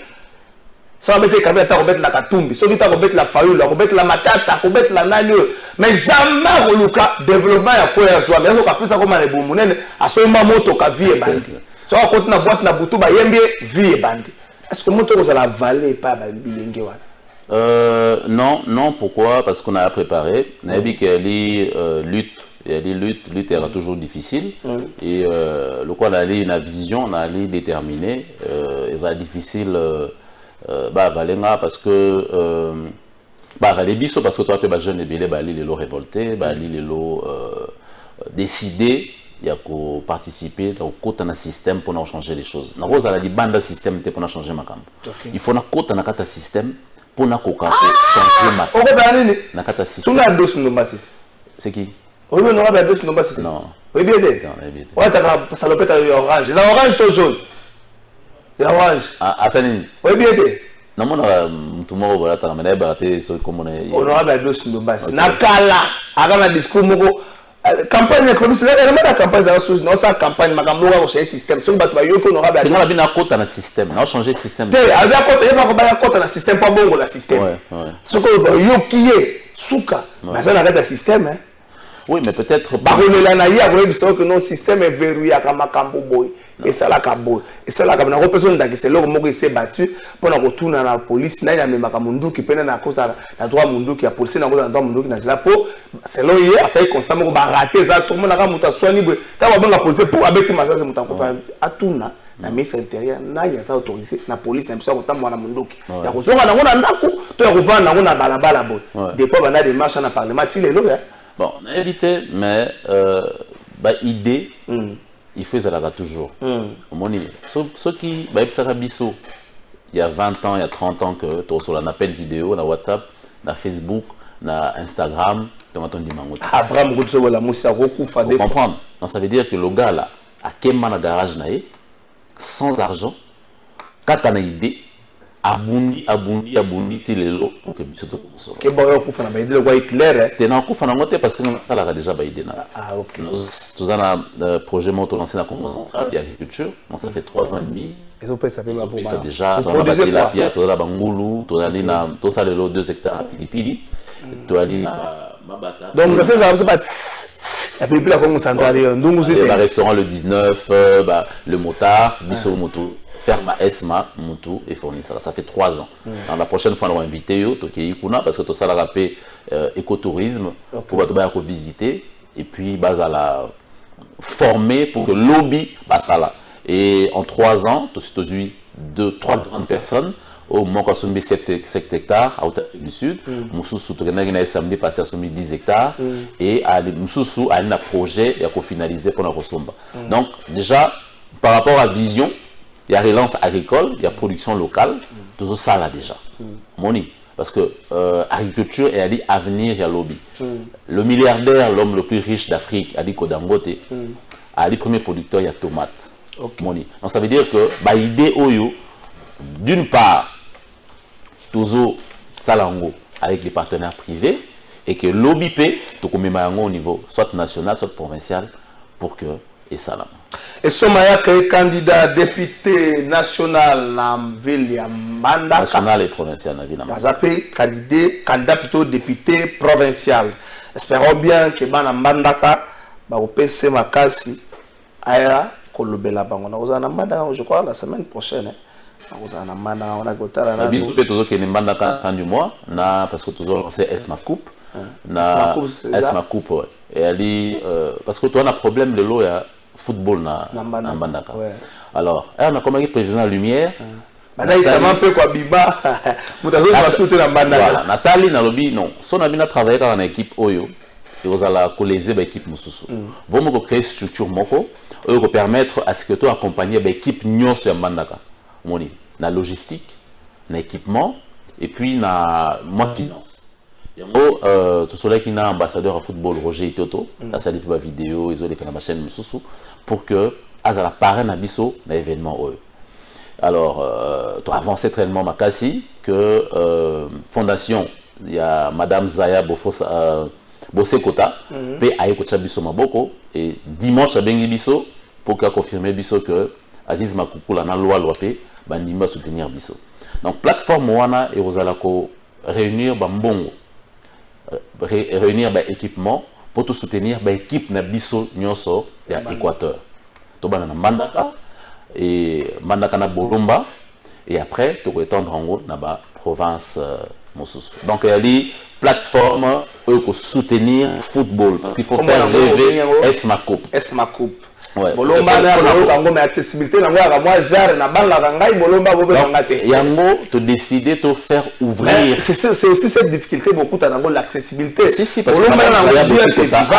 Speaker 1: Si on va mettre la Kabila, on va mettre la Katumbi. Si on va mettre la Fayoula, on va mettre la Matata, on va mettre la Nani. Mais jamais on va développement à quoi à soi. Mais on va plus ça comme les boumounen à ce moment moto ka vie bandi. Si on continue à boîte na boutou ba yembe vie bandi. Est-ce que moto vous allez valider pas ba bilenge wana?
Speaker 5: Non, pourquoi? Parce qu'on a préparé. On a dit qu'il y a lutte. Il y a des luttes era toujours difficile. Et le quoi, on a une vision, on a déterminé. Et c'est difficile, valenga parce que, les bisous parce que toi, tu es jeune et bien, les lots révoltés, les lots décidés, il y a qu'à participer dans un système pour changer les choses. Dans le dit bande système pour changer ma camp. Il faut un côté dans un système pour changer ma camp. C'est qui?
Speaker 1: Oui, mais on a deux nombres c'était.
Speaker 5: Non.
Speaker 1: Oui, bien dit. Ouais, t'as salopette avec orange. C'est orange ou jaune? C'est orange.
Speaker 5: Ah, ça n'est.
Speaker 1: Oui, bien dit.
Speaker 5: Non, moi, tout le monde va là, mais là, comme on est.
Speaker 1: On aura deux nombres. Nakala, avec un discours, campagne économique, c'est la campagne de non, ça campagne, ma campagne, on change système. Si on va te on aura bien.
Speaker 5: On a bien un côté dans le système. On a changé le système.
Speaker 1: Il y a un côté dans le système, pas bon le système. Ce qu'on veut, qui est souka, mais ça n'a pas de système, hein.
Speaker 5: Oui, mais peut-être.
Speaker 1: Que notre système est verrouillé à Makambo. Et ça, et ça, la personne qui s'est battue pour retourner à la police. Il y a même Makamundu qui peine à cause de la droit Mundu qui a policier dans le droit Mundu qui n'a pas pour. C'est là, il y a ça constamment raté ça. Tout le monde a raté soigné. Quand on va poser pour avec ma ça, c'est mon temps. À tout na. La ministre intérieur, na y a ça autorisé. La police n'a pas autant moi Mundu. Il y a chose on a ndaku, tu as revendre on a balabala bon. Des fois on a des marches dans le parlement. Il est là.
Speaker 5: Bon, en réalité, mais idée, il faut ça toujours. Ceux qui, il y a 20 ans, il y a 30 ans, que tu as sur un appel vidéo, na WhatsApp, na Facebook, na Instagram, tu as entendu Mangote.
Speaker 1: Abraham Goutso, la moussa, Roku, Fadé.
Speaker 5: Vous comprenez? Ça veut dire que le gars là, à Kemman, garage, sans argent, quand tu as une idée, abundi tilelo pour que biso to so
Speaker 1: ke ba ko fana ba idée le Hitler
Speaker 5: te na ko fana ngote parce que ça l'a déjà ba idée na
Speaker 1: OK
Speaker 5: tous un projet moto lancé dans la agriculture ça fait 3 ans et demi
Speaker 1: et ça peut ça fait pour
Speaker 5: ça déjà on a bâti la pierre to la bangulu to ali na to ça le 2 hectares pilipili to ali mabata
Speaker 1: donc ça c'est pas la pilipili comme centrale ndungu c'est
Speaker 5: le restaurant le 19 le motard biso moto ferme Esma, Moutou et fournit ça. Ça fait 3 ans. Dans la prochaine fois, on va inviter parce que tout ça, la écotourisme, pour visiter et puis la former pour que lobby ça là. Et en 3 ans, tu as 3 grandes personnes. Au moins, on a 7 hectares à Haute-Afrique du Sud. Moussoussou, tu as samedi passé à 10 hectares. Et Moussoussou a un projet et a finalisé pour la Rosomba. Donc, déjà, par rapport à la vision, il y a relance agricole, il y a production locale, tout ça là déjà. Moni, parce que agriculture et a dit avenir, il y a lobby. Le milliardaire, l'homme le plus riche d'Afrique, a dit Kodangote, a dit premier producteur, il y a tomate. Moni. Donc ça veut dire que l'idée Oyo, d'une part, toujours Salango avec des partenaires privés et que l'OBP, tout comme au niveau soit national, soit provincial, pour que et salam.
Speaker 1: Et Somaya est candidat député national dans la ville de Mbandaka.
Speaker 5: National et provincial dans la ville de
Speaker 1: Mbandaka. Candidat plutôt député provincial. Espérons bien que dans Mbandaka, au PC Makasi, Aya, Kolobela Bango. Je crois la semaine prochaine. On a goûté à la
Speaker 5: bisou toujours qui est Mbandaka fin du mois, parce que toujours c'est Esma Coupe. Esma Coupe, et elle dit, parce que toi on a problème de l'eau, football na Mbandaka. Alors, on a comme président Lumière.
Speaker 1: Madame, ça m'a fait quoi, Biba?
Speaker 5: Nathalie Nalobi, non. Son ami a travaillé dans une équipe Oyo. Et vous allez coller l'équipe Moussoussou. Vous me créer une structure moko, vous permettre à ce que tu accompagnes l'équipe Nyon sur Mbandaka. Moni, la logistique, l'équipement, et puis la finance. Tout cela qui est ambassadeur à football Roger Itoto, la salle de vidéo, ils ont les chaîne Moussoussou, pour que Azala parraine à Bisso dans l'événement. Alors, tu as avancé tellement Makasi que fondation, il y a Madame Zaya Bosekota, puis Aïkocha Bisso Maboko, et dimanche à Bengi Bisso, pour qu'elle confirme Bisso que Aziz Makoukou la loi Loapé, Bandima soutenir Bisso. Donc, plateforme Moana et Rosalako réunir Bambongo. Réunir l'équipement pour tout soutenir l'équipe Nabiso Nyonso et Équateur. Toba na Mbandaka et Mbandaka na Bolomba et après tu peux étendre en haut dans la province Moussoussou. Donc il y a des plateformes pour soutenir le football. Il faut faire rêver Esma Coupe.
Speaker 1: Esma Coupe. Bolomba na Bolomba mais accessibilité na moi genre na banga ngai Bolomba bobe ngate.
Speaker 5: Yango te décider de faire ouvrir.
Speaker 1: C'est aussi cette difficulté beaucoup dans l'accessibilité.
Speaker 5: Si parce que
Speaker 1: c'est vivable,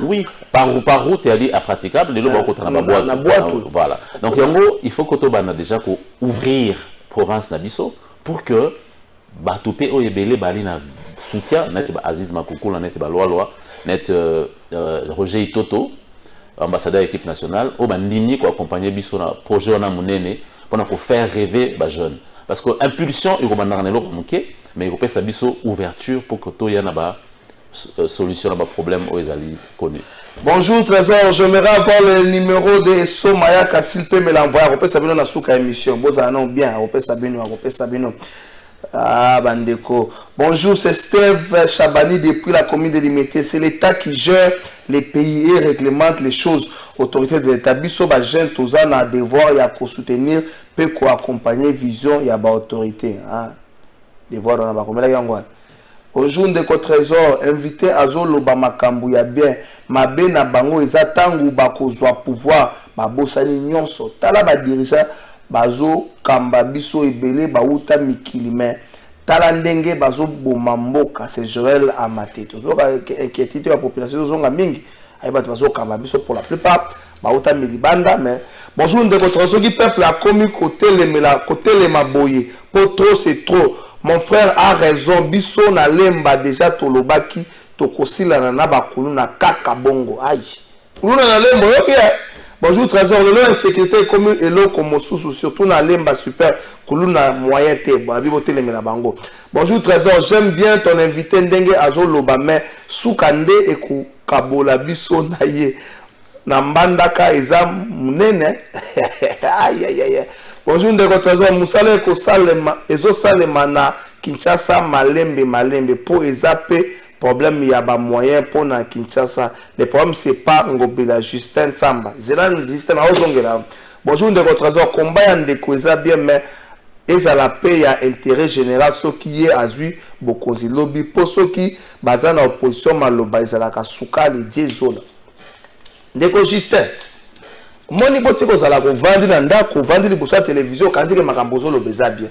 Speaker 5: oui, par route il y a praticable les lots côté na boîte. Voilà. Donc yango il faut que tu bana déjà pour ouvrir province Nabiso pour que batopé oyebele bali na soutien net Aziz Makoukou net ba loi net Roger Itoto ambassadeur équipe nationale au bandini ko accompagner biso na projet on a monene pour faire rêver ba jeunes parce que impulsion il romana na loko muké mais il peut biso ouverture pour que to yana ba solution à ba problème aux ali connu.
Speaker 1: Bonjour Trésor, j'aimerais avoir le numéro de Somaya s'il peut me l'envoyer. On peut savoir na souka émission. Bozanon bien, on peut savoir. Ah, Bandeko. Bonjour, c'est Steve Chabani depuis la commune de Limité. C'est l'État qui gère les pays et réglemente les choses. Autorité de l'État. Biso, jeune, tous en a devoir, il y a qu'à soutenir, peut accompagner vision, il y a autorité. Devoir dans la commune. Aujourd'hui, de Trésor, invité à Zolo Bamakambu, ya bien, mabe na bango, eza tangu bakozwa pouvoir, babosani nyonso. Tala ba dirigeant, bazo kamba biso ebele bauta mikili mais tala ndenge bazo bomamboka c'est Joël Amate toujours inquiétude la population zonga mingi ay bato bazo kamba biso pour la plupart bauta milibanda mais bonjour de votre soki peuple a commis côté les maboye pour trop c'est trop mon frère a raison biso na lemba déjà tolobaki tokosila na bakulu na kaka bongo ay luna na lembo yoki. Bonjour Trésor, le nom insécurité commune et l'eau comme sous surtout dans l'emba super kuluna moyen te babibote le melabango. Bonjour Trésor, j'aime bien ton invité ndenge azoloba mais soukande et ku kabola biso naye na Mbandaka eza munene. Aïe aïe aïe. Bonjour ndeko Trésor, musale ko salema ezo salema na Kinshasa malembe po ezape problème il y a pas moyen pour na Kinshasa. Le problème c'est pas ngobela Justin Samba. Zela Justin Ozongela. Bonjour de votre trésor combat en décoisa bien mais et à la paix il y a intérêt général ce qui est azui bokonzi lobby pour ceux qui bazan en opposition maloba ezala ka suka les diezola. Ndeko Justin. Moni botiko zala ko vendre na ndako vendre liboso ya télévision kandi ke makambo zo lobeza bien.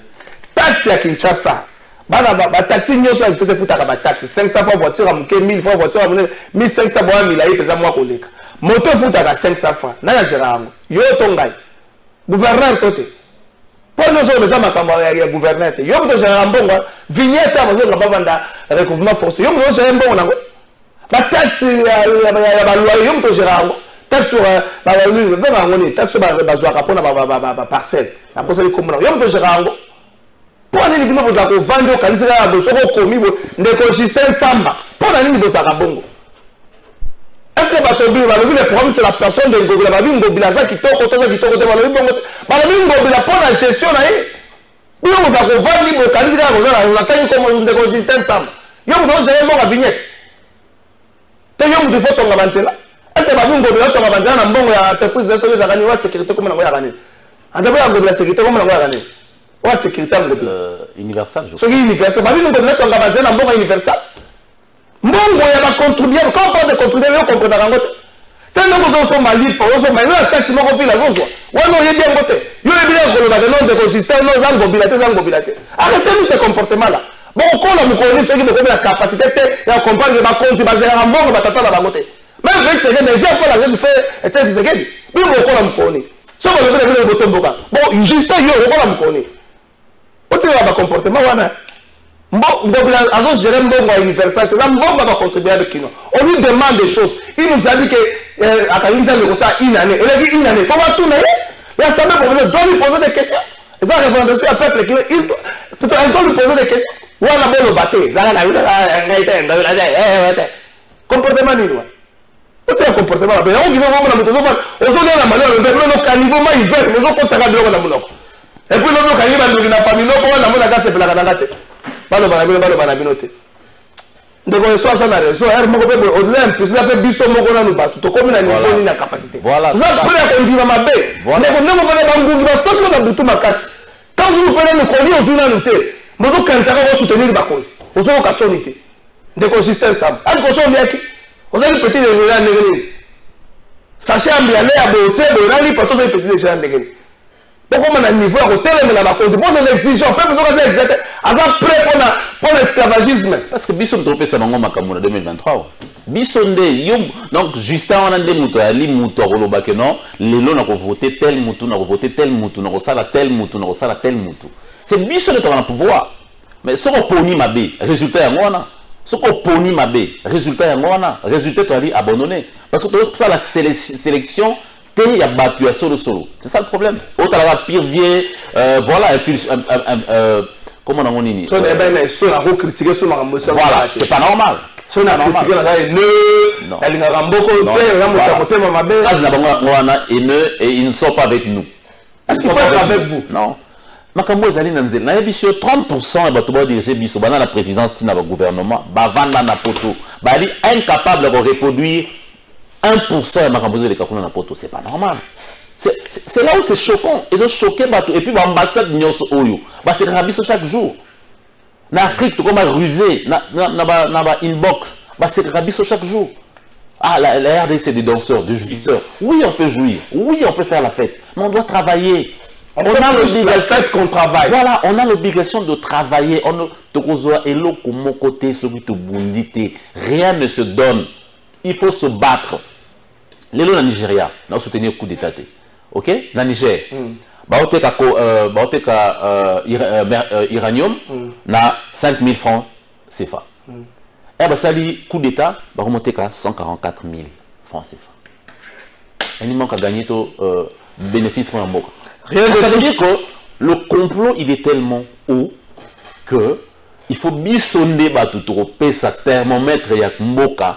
Speaker 1: Taxi ya Kinshasa. Ba taxi nyoso a fait futa ka taxi 500 fois voiture à muke 1000 fois voiture à 1500 boa milayi pesa moi koleka moto futa ka 500 fois na jera ngo yo tongai gouverneur tote pour nous autres les makambo ya gouverneur yo to jera mbongo vignette à mozo ka banda recouvrement forcé yo mozo jera mbongo nango ba taxi ya ba loi yo to jera ngo taxi ba lui ba ngoni taxi ba zwa ka pona ba parcelle la posa li komona yo to jera ngo Pour aller bino vous avez vendu au canisa à bosoko komi ndeko Justin Samba. Pour aller vous avez bongo. Est-ce que batobi le problème c'est la personne de Ngobila babi Ngobila za kitoko toza kitoko te balobi bongo. Balobi Ngobila pour la gestion na ye. Bino vous avez vendu au canisa à bosoko na tangi comme ndeko Justin Samba. Yo vous avez géré mon vignette. Te yo vous devez tonga bantela. Est-ce que babi Ngobila tonga bantela na mbongo ya entreprise de sécurité zakani wa sécurité comme na ngoya gani. Anda ba Ngobila sécurité comme na ngoya gani. Ouais, sécurité
Speaker 5: universal.
Speaker 1: Ce qui est universel. Bah oui, nous connaissons ton gabazin en bon universal. Bon, il y a des contribuables. Quand on parle de contribuables, on comprend la route. Tellement que nous sommes malades, nous sommes malades, nous sommes malades, nous sommes malades. Ouais, non, il y a bien côté. Il y a bien que le nom de consistance, nous avons mobilité. Arrêtez-nous ce comportement-là. Bon, quand on connaît ceux qui ont la capacité de comprendre que ma cause est basée en bon, on va t'attendre à la côté. Même avec ces gens, les gens peuvent la faire, et c'est ce qu'ils disent. Mais on connaît. Si on veut le bouton boca. Bon, juste, on connaît. Quand il y a un comportement, on a géré un bon universal, on lui demande des choses. Il nous a dit que à Kanisa le ça une année. Il a dit une année. Il faut voir tout l'année. L'Assemblée provinciale doit lui poser des questions. Et ça répond aussi à peuple qui il doit lui poser des questions. Ou on a le battre. Comportement nul. C'est un comportement. On dit que on a la malheur, le caniveau, il veut, mais on compte ça dans le monde. Et puis l'autre quand il va dans la famille, non comment la mona gasse pour la canagate. Balo banabinote. Donc on soit ça na raison, er moko pe au-delà, puis ça fait biso moko na nuba, to comme na niveau ni na capacité. Voilà. Ça peut être dit ma bé. Mais on ne va pas ngungu ba stock na butu makasi. Quand vous prenez le colis aux una noté, mozo kanta ko soutenir ba cause. Ozo ka sonité. De consistance ça. Est-ce que son bien qui? On a une petite déjeuner à négré. Sachez ambianer à beauté, on a dit pour tous les petits déjeuners à négré. Donc, on a un niveau à côté de la cause. Bon, c'est l'exigence. Pas besoin de l'exigence. À ça, prêt pour l'esclavagisme.
Speaker 5: Parce que Bisson trompé ça dans Makamuna 2023. Bisson donc, juste avant de mouton, ali mouton, rolobake non, les lots n'a voté tel mouton, n'a voté tel mouton, n'a sala tel mouton, n'a sala tel mouton. C'est Bisson qui a le pouvoir. Mais ce qu'on poni ma bé, résultat est moi. Ce qu'on poni ma bé, résultat est moi. Résultat, tu as dit abandonné. Parce que c'est ça la sélection. Il y a battu à solo. C'est ça le problème. Autre la pire vieille, voilà, comment on dit voilà, c'est pas normal. Si on a critiqué la elle n'a beaucoup et ils ne sont pas avec nous. Est-ce qu'il faut être avec vous? Non. Makambo ezali na nzela. Na yebiso 30% ya bato ba diriger biso bana la présidence tina ba gouvernement, ba vanda na poto, ba li incapable de reproduire 1% de Makambozo de Kakuna na poto, c'est pas normal. C'est là où c'est choquant. Ils ont choqué Batou. Et puis l'ambassade Nyos Oyo. C'est le rabisso chaque jour. En Afrique, tout comme rusé, na inbox. C'est le rabisso chaque jour. Ah, la RDC, c'est des danseurs, des jouisseurs. Oui, on peut jouir. Oui, on peut faire la fête. Mais on doit travailler. On a l'obligation qu'on travaille. Voilà, on a l'obligation de travailler. On a côté, rien ne se donne. Il faut se battre. Les lois au Nigeria, on a soutenu le coup d'État. Ok? Dans le Niger, uranium, na 5 000 francs CFA. Et bien, ça dit, coup d'État, on va remonter à 144 000 francs CFA. Il manque à gagner le bénéfice pour un mot. Ça veut dire que le complot, il est tellement haut que il faut bisonner tout sa thermomètre et mboka.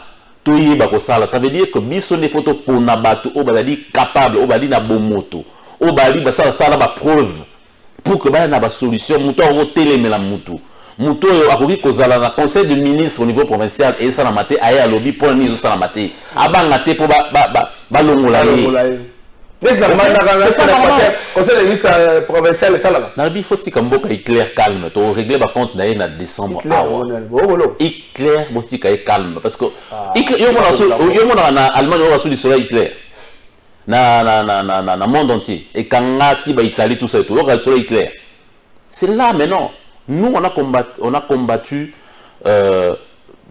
Speaker 5: Ça veut dire que bisonner photo pour nabatu obali capable obali na bomoto obali ça la preuve pour que ba na ba solution muto o telemela mutu muto akoki kozala na conseil de ministre au niveau provincial et ça na maté aye à lobby pour ni ça na maté abanga te pour ba longola conseil de ministre provincial ça là na bi faut tika mboka éclair calme to régler ba compte na na décembre éclair botika est calme parce que yo mona na Allemagne on va sous le soleil éclair na monde entier et kangati ba Italie tout ça et tout on va le soleil éclair c'est là maintenant nous on a combattu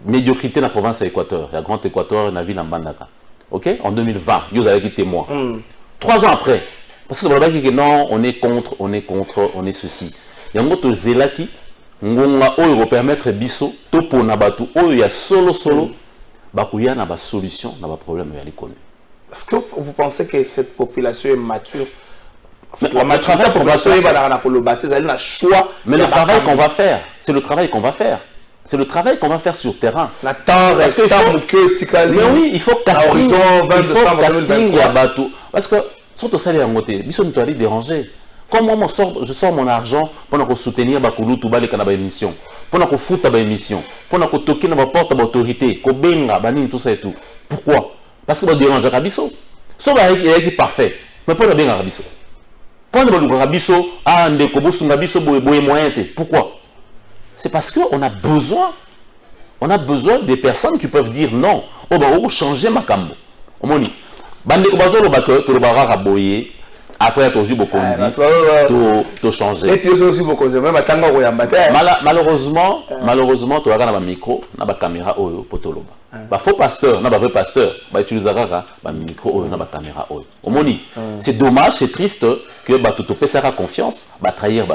Speaker 5: médiocrité dans la province de l'Équateur la grande Équateur na ville en Bandaka OK en 2020 vous avez été témoin 3 ans après, parce que non, on est contre, on est ceci. Il y a un autre zélaki, on va permettre biso, topo nabatu, il y a solo, bakuya na ba solution, na ba problème ya l'économie.
Speaker 1: Est-ce que vous pensez que cette population est mature La maturité pour passer à choix.
Speaker 5: Mais le travail qu'on va faire, c'est le travail qu'on va faire. C'est le travail qu'on va faire sur terrain.
Speaker 1: Mais oui,
Speaker 5: il faut casting. Il faut casting à bateau. Parce que, surtout ça, les angotés, ils sont allés déranger. Comme moi, je sors mon argent pour soutenir Bakoulou, tout les canabas émission, pour foutre la émission, pour toquer la porte de l'autorité, pour benga, banine, tout ça et tout. Pourquoi? Parce que va déranger Rabisso. Sauf qu'il est parfait. Mais pour le benga Rabisso. Pour le Rabisso, ah, Ndekobo, Sungabisso, boye moyen. Pourquoi? C'est parce qu'on a besoin des personnes qui peuvent dire non. On va changer ma cambo. On m'a dit, Bandeko Bazo, le bateau, tu vas raboyer. Après, tu as eu beaucoup de changer. Malheureusement, tu as un micro, tu as une caméra pour te loba. Il faut pasteur, il vrai pasteur, il utilise un micro, une caméra. C'est dommage, c'est triste que tu te fasses confiance, trahir.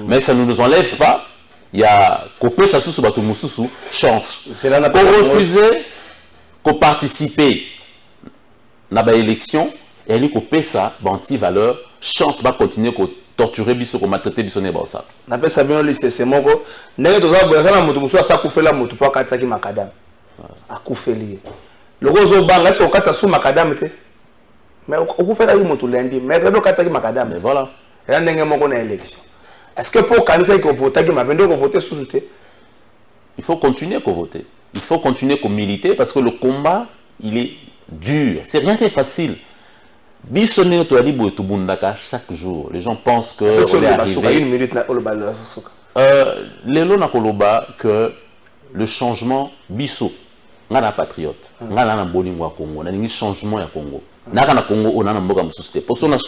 Speaker 5: Mais ça ne nous enlève pas. Il y a coupé ça sous bateau moussou chance. Pour refuser de participer à l'élection, et il couper ça, anti-valeur, chance va continuer à torturer biso, à maltraiter biso ne ça.
Speaker 1: On appelle ça bien au lycée, c'est mon go. N'est-ce pas que la moto moussou ça couffe la moto pour kataki macadam. A couffe lié. Le gros bang est-ce qu'on kata sous macadam te? Mais on couffe la moto lundi, mais le kataki macadam.
Speaker 5: Mais voilà.
Speaker 1: Et là n'est-ce pas qu'on a élection. Est-ce que pour candidat qui vote,
Speaker 5: il faut continuer à voter. Il faut continuer à militer parce que le combat, il est dur. C'est rien qui est facile. Bissonné to ali boetu bundaka chaque jour. Les gens pensent que on est arrivé. Lelo na koloba que le changement biso ngana patriote. Ngana na bolingo Congo. Na ningi changement ya Congo. Naka na Congo on a na mboka mususte. Pour ça na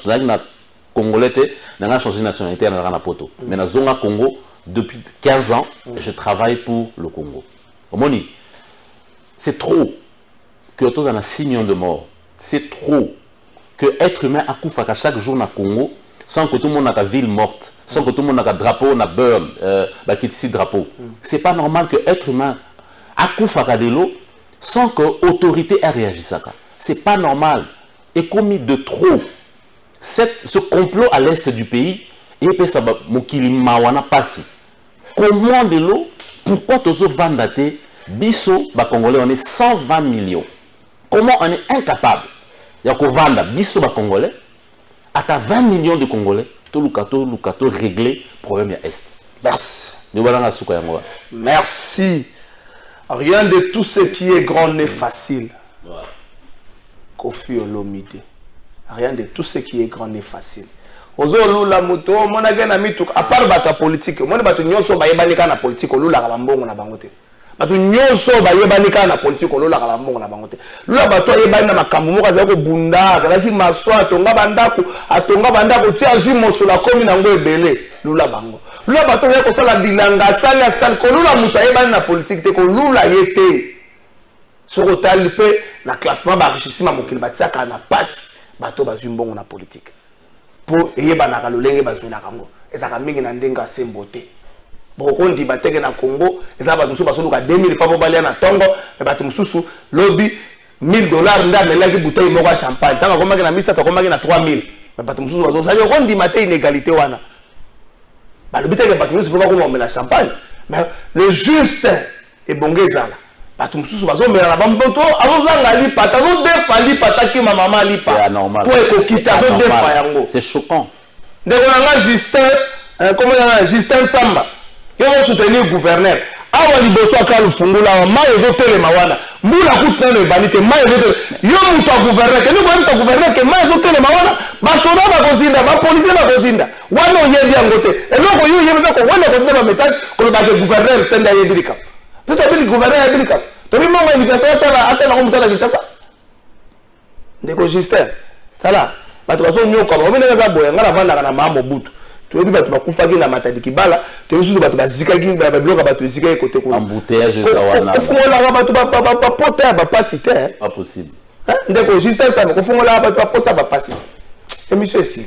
Speaker 5: Congolais, je n'ai changé de nationalité dans la poto. Mais dans Zonga Congo, depuis 15 ans, je travaille pour le Congo. Moni, c'est trop que tous en a 6 millions de morts. C'est trop que être humain accouche chaque jour dans le Congo sans que tout le monde ait une ville morte, sans que tout le monde ait un drapeau, un burn, un drapeau. C'est pas normal que être humain accouche à l'eau sans que l'autorité ait réagi. C'est pas normal. Et commis de trop. Ce complot à l'est du pays, il peut savoir Mokilimawana passi. Comment de l'eau? Pourquoi tous vendate biso ba Congolais on est 120 millions. Comment on est incapable? Il y a qu'on vendre biso ba Congolais à 20 millions de Congolais. Tout lukato régler problème à est.
Speaker 1: Merci.
Speaker 5: Merci.
Speaker 1: Rien de tout ce qui est grand n'est facile. Kofi Olomide. Rien de tout ce qui est grand n'est facile. Ozolo la moto, mon agena mituk, à part bata politique, mon batu nyoso ba yebanika na politique, lula kalambongo na bangote. Batu nyoso ba yebanika na politique, lula kalambongo na bangote. Lula batu yebani na makambo moka zako bunda, zalaki maswa, atonga bandako, ti azimo sur la commune ngo ebele, lula bango. Lula batu yako fala bilanga, sali, ko lula muta yebani na politique, te ko lula yete. Soko talipe na classement ba richissima mokili batiaka na passe. Bato bazumbongo na politique pour yebana lolenge bazuna kango ezaka mingi na ndenga sembote boko ndi bateke na Congo ezaba bato musu basoluka 2000 fa bobalia na tongo e bato mususu lobby $1000 nda melaki bouteille moko champagne tanga komaki na 1000 to komaki na 3000 mais bato mususu bazo sali rondi maté inégalité wana ba lobi teke bato mususu fa ko la champagne mais le juste et bongezala bato mususu bazomela na bamboto azozanga lipata azodefa lipata ki mama lipa
Speaker 5: c'est anormal
Speaker 1: po ekokita azodefa yango
Speaker 5: c'est choquant
Speaker 1: ndeko nanga Justin comment on Justin Samba yo va soutenir gouverneur awa liboso akala fungula ma ezotelema wana mbula kutana le banite ma ezotelema yo muto gouverneur ke ndiko bisa gouverneur ke ma ezotelema wana basoda bakozinda ba policier bakozinda wana oyebi yango te eloko yo yebi ko wana ko ndeba message ko ba ke gouverneur tenda yebilika peut-être le gouverneur yebilika to bi mongo invitation asala ko musala Kinshasa ndeko Justin tala bato bazo nyoka ba omena za boya ngala vanda na mambo butu to bi bato bakufaki na matadi kibala to bisu bato bazikaki ba bloka bato zikaki côté ko
Speaker 5: embouteillage ça wana
Speaker 1: fongola bato ba pota ba pasiter
Speaker 5: pas possible
Speaker 1: ndeko Justin ça ko fongola bato ba posa ba pasiter émission ici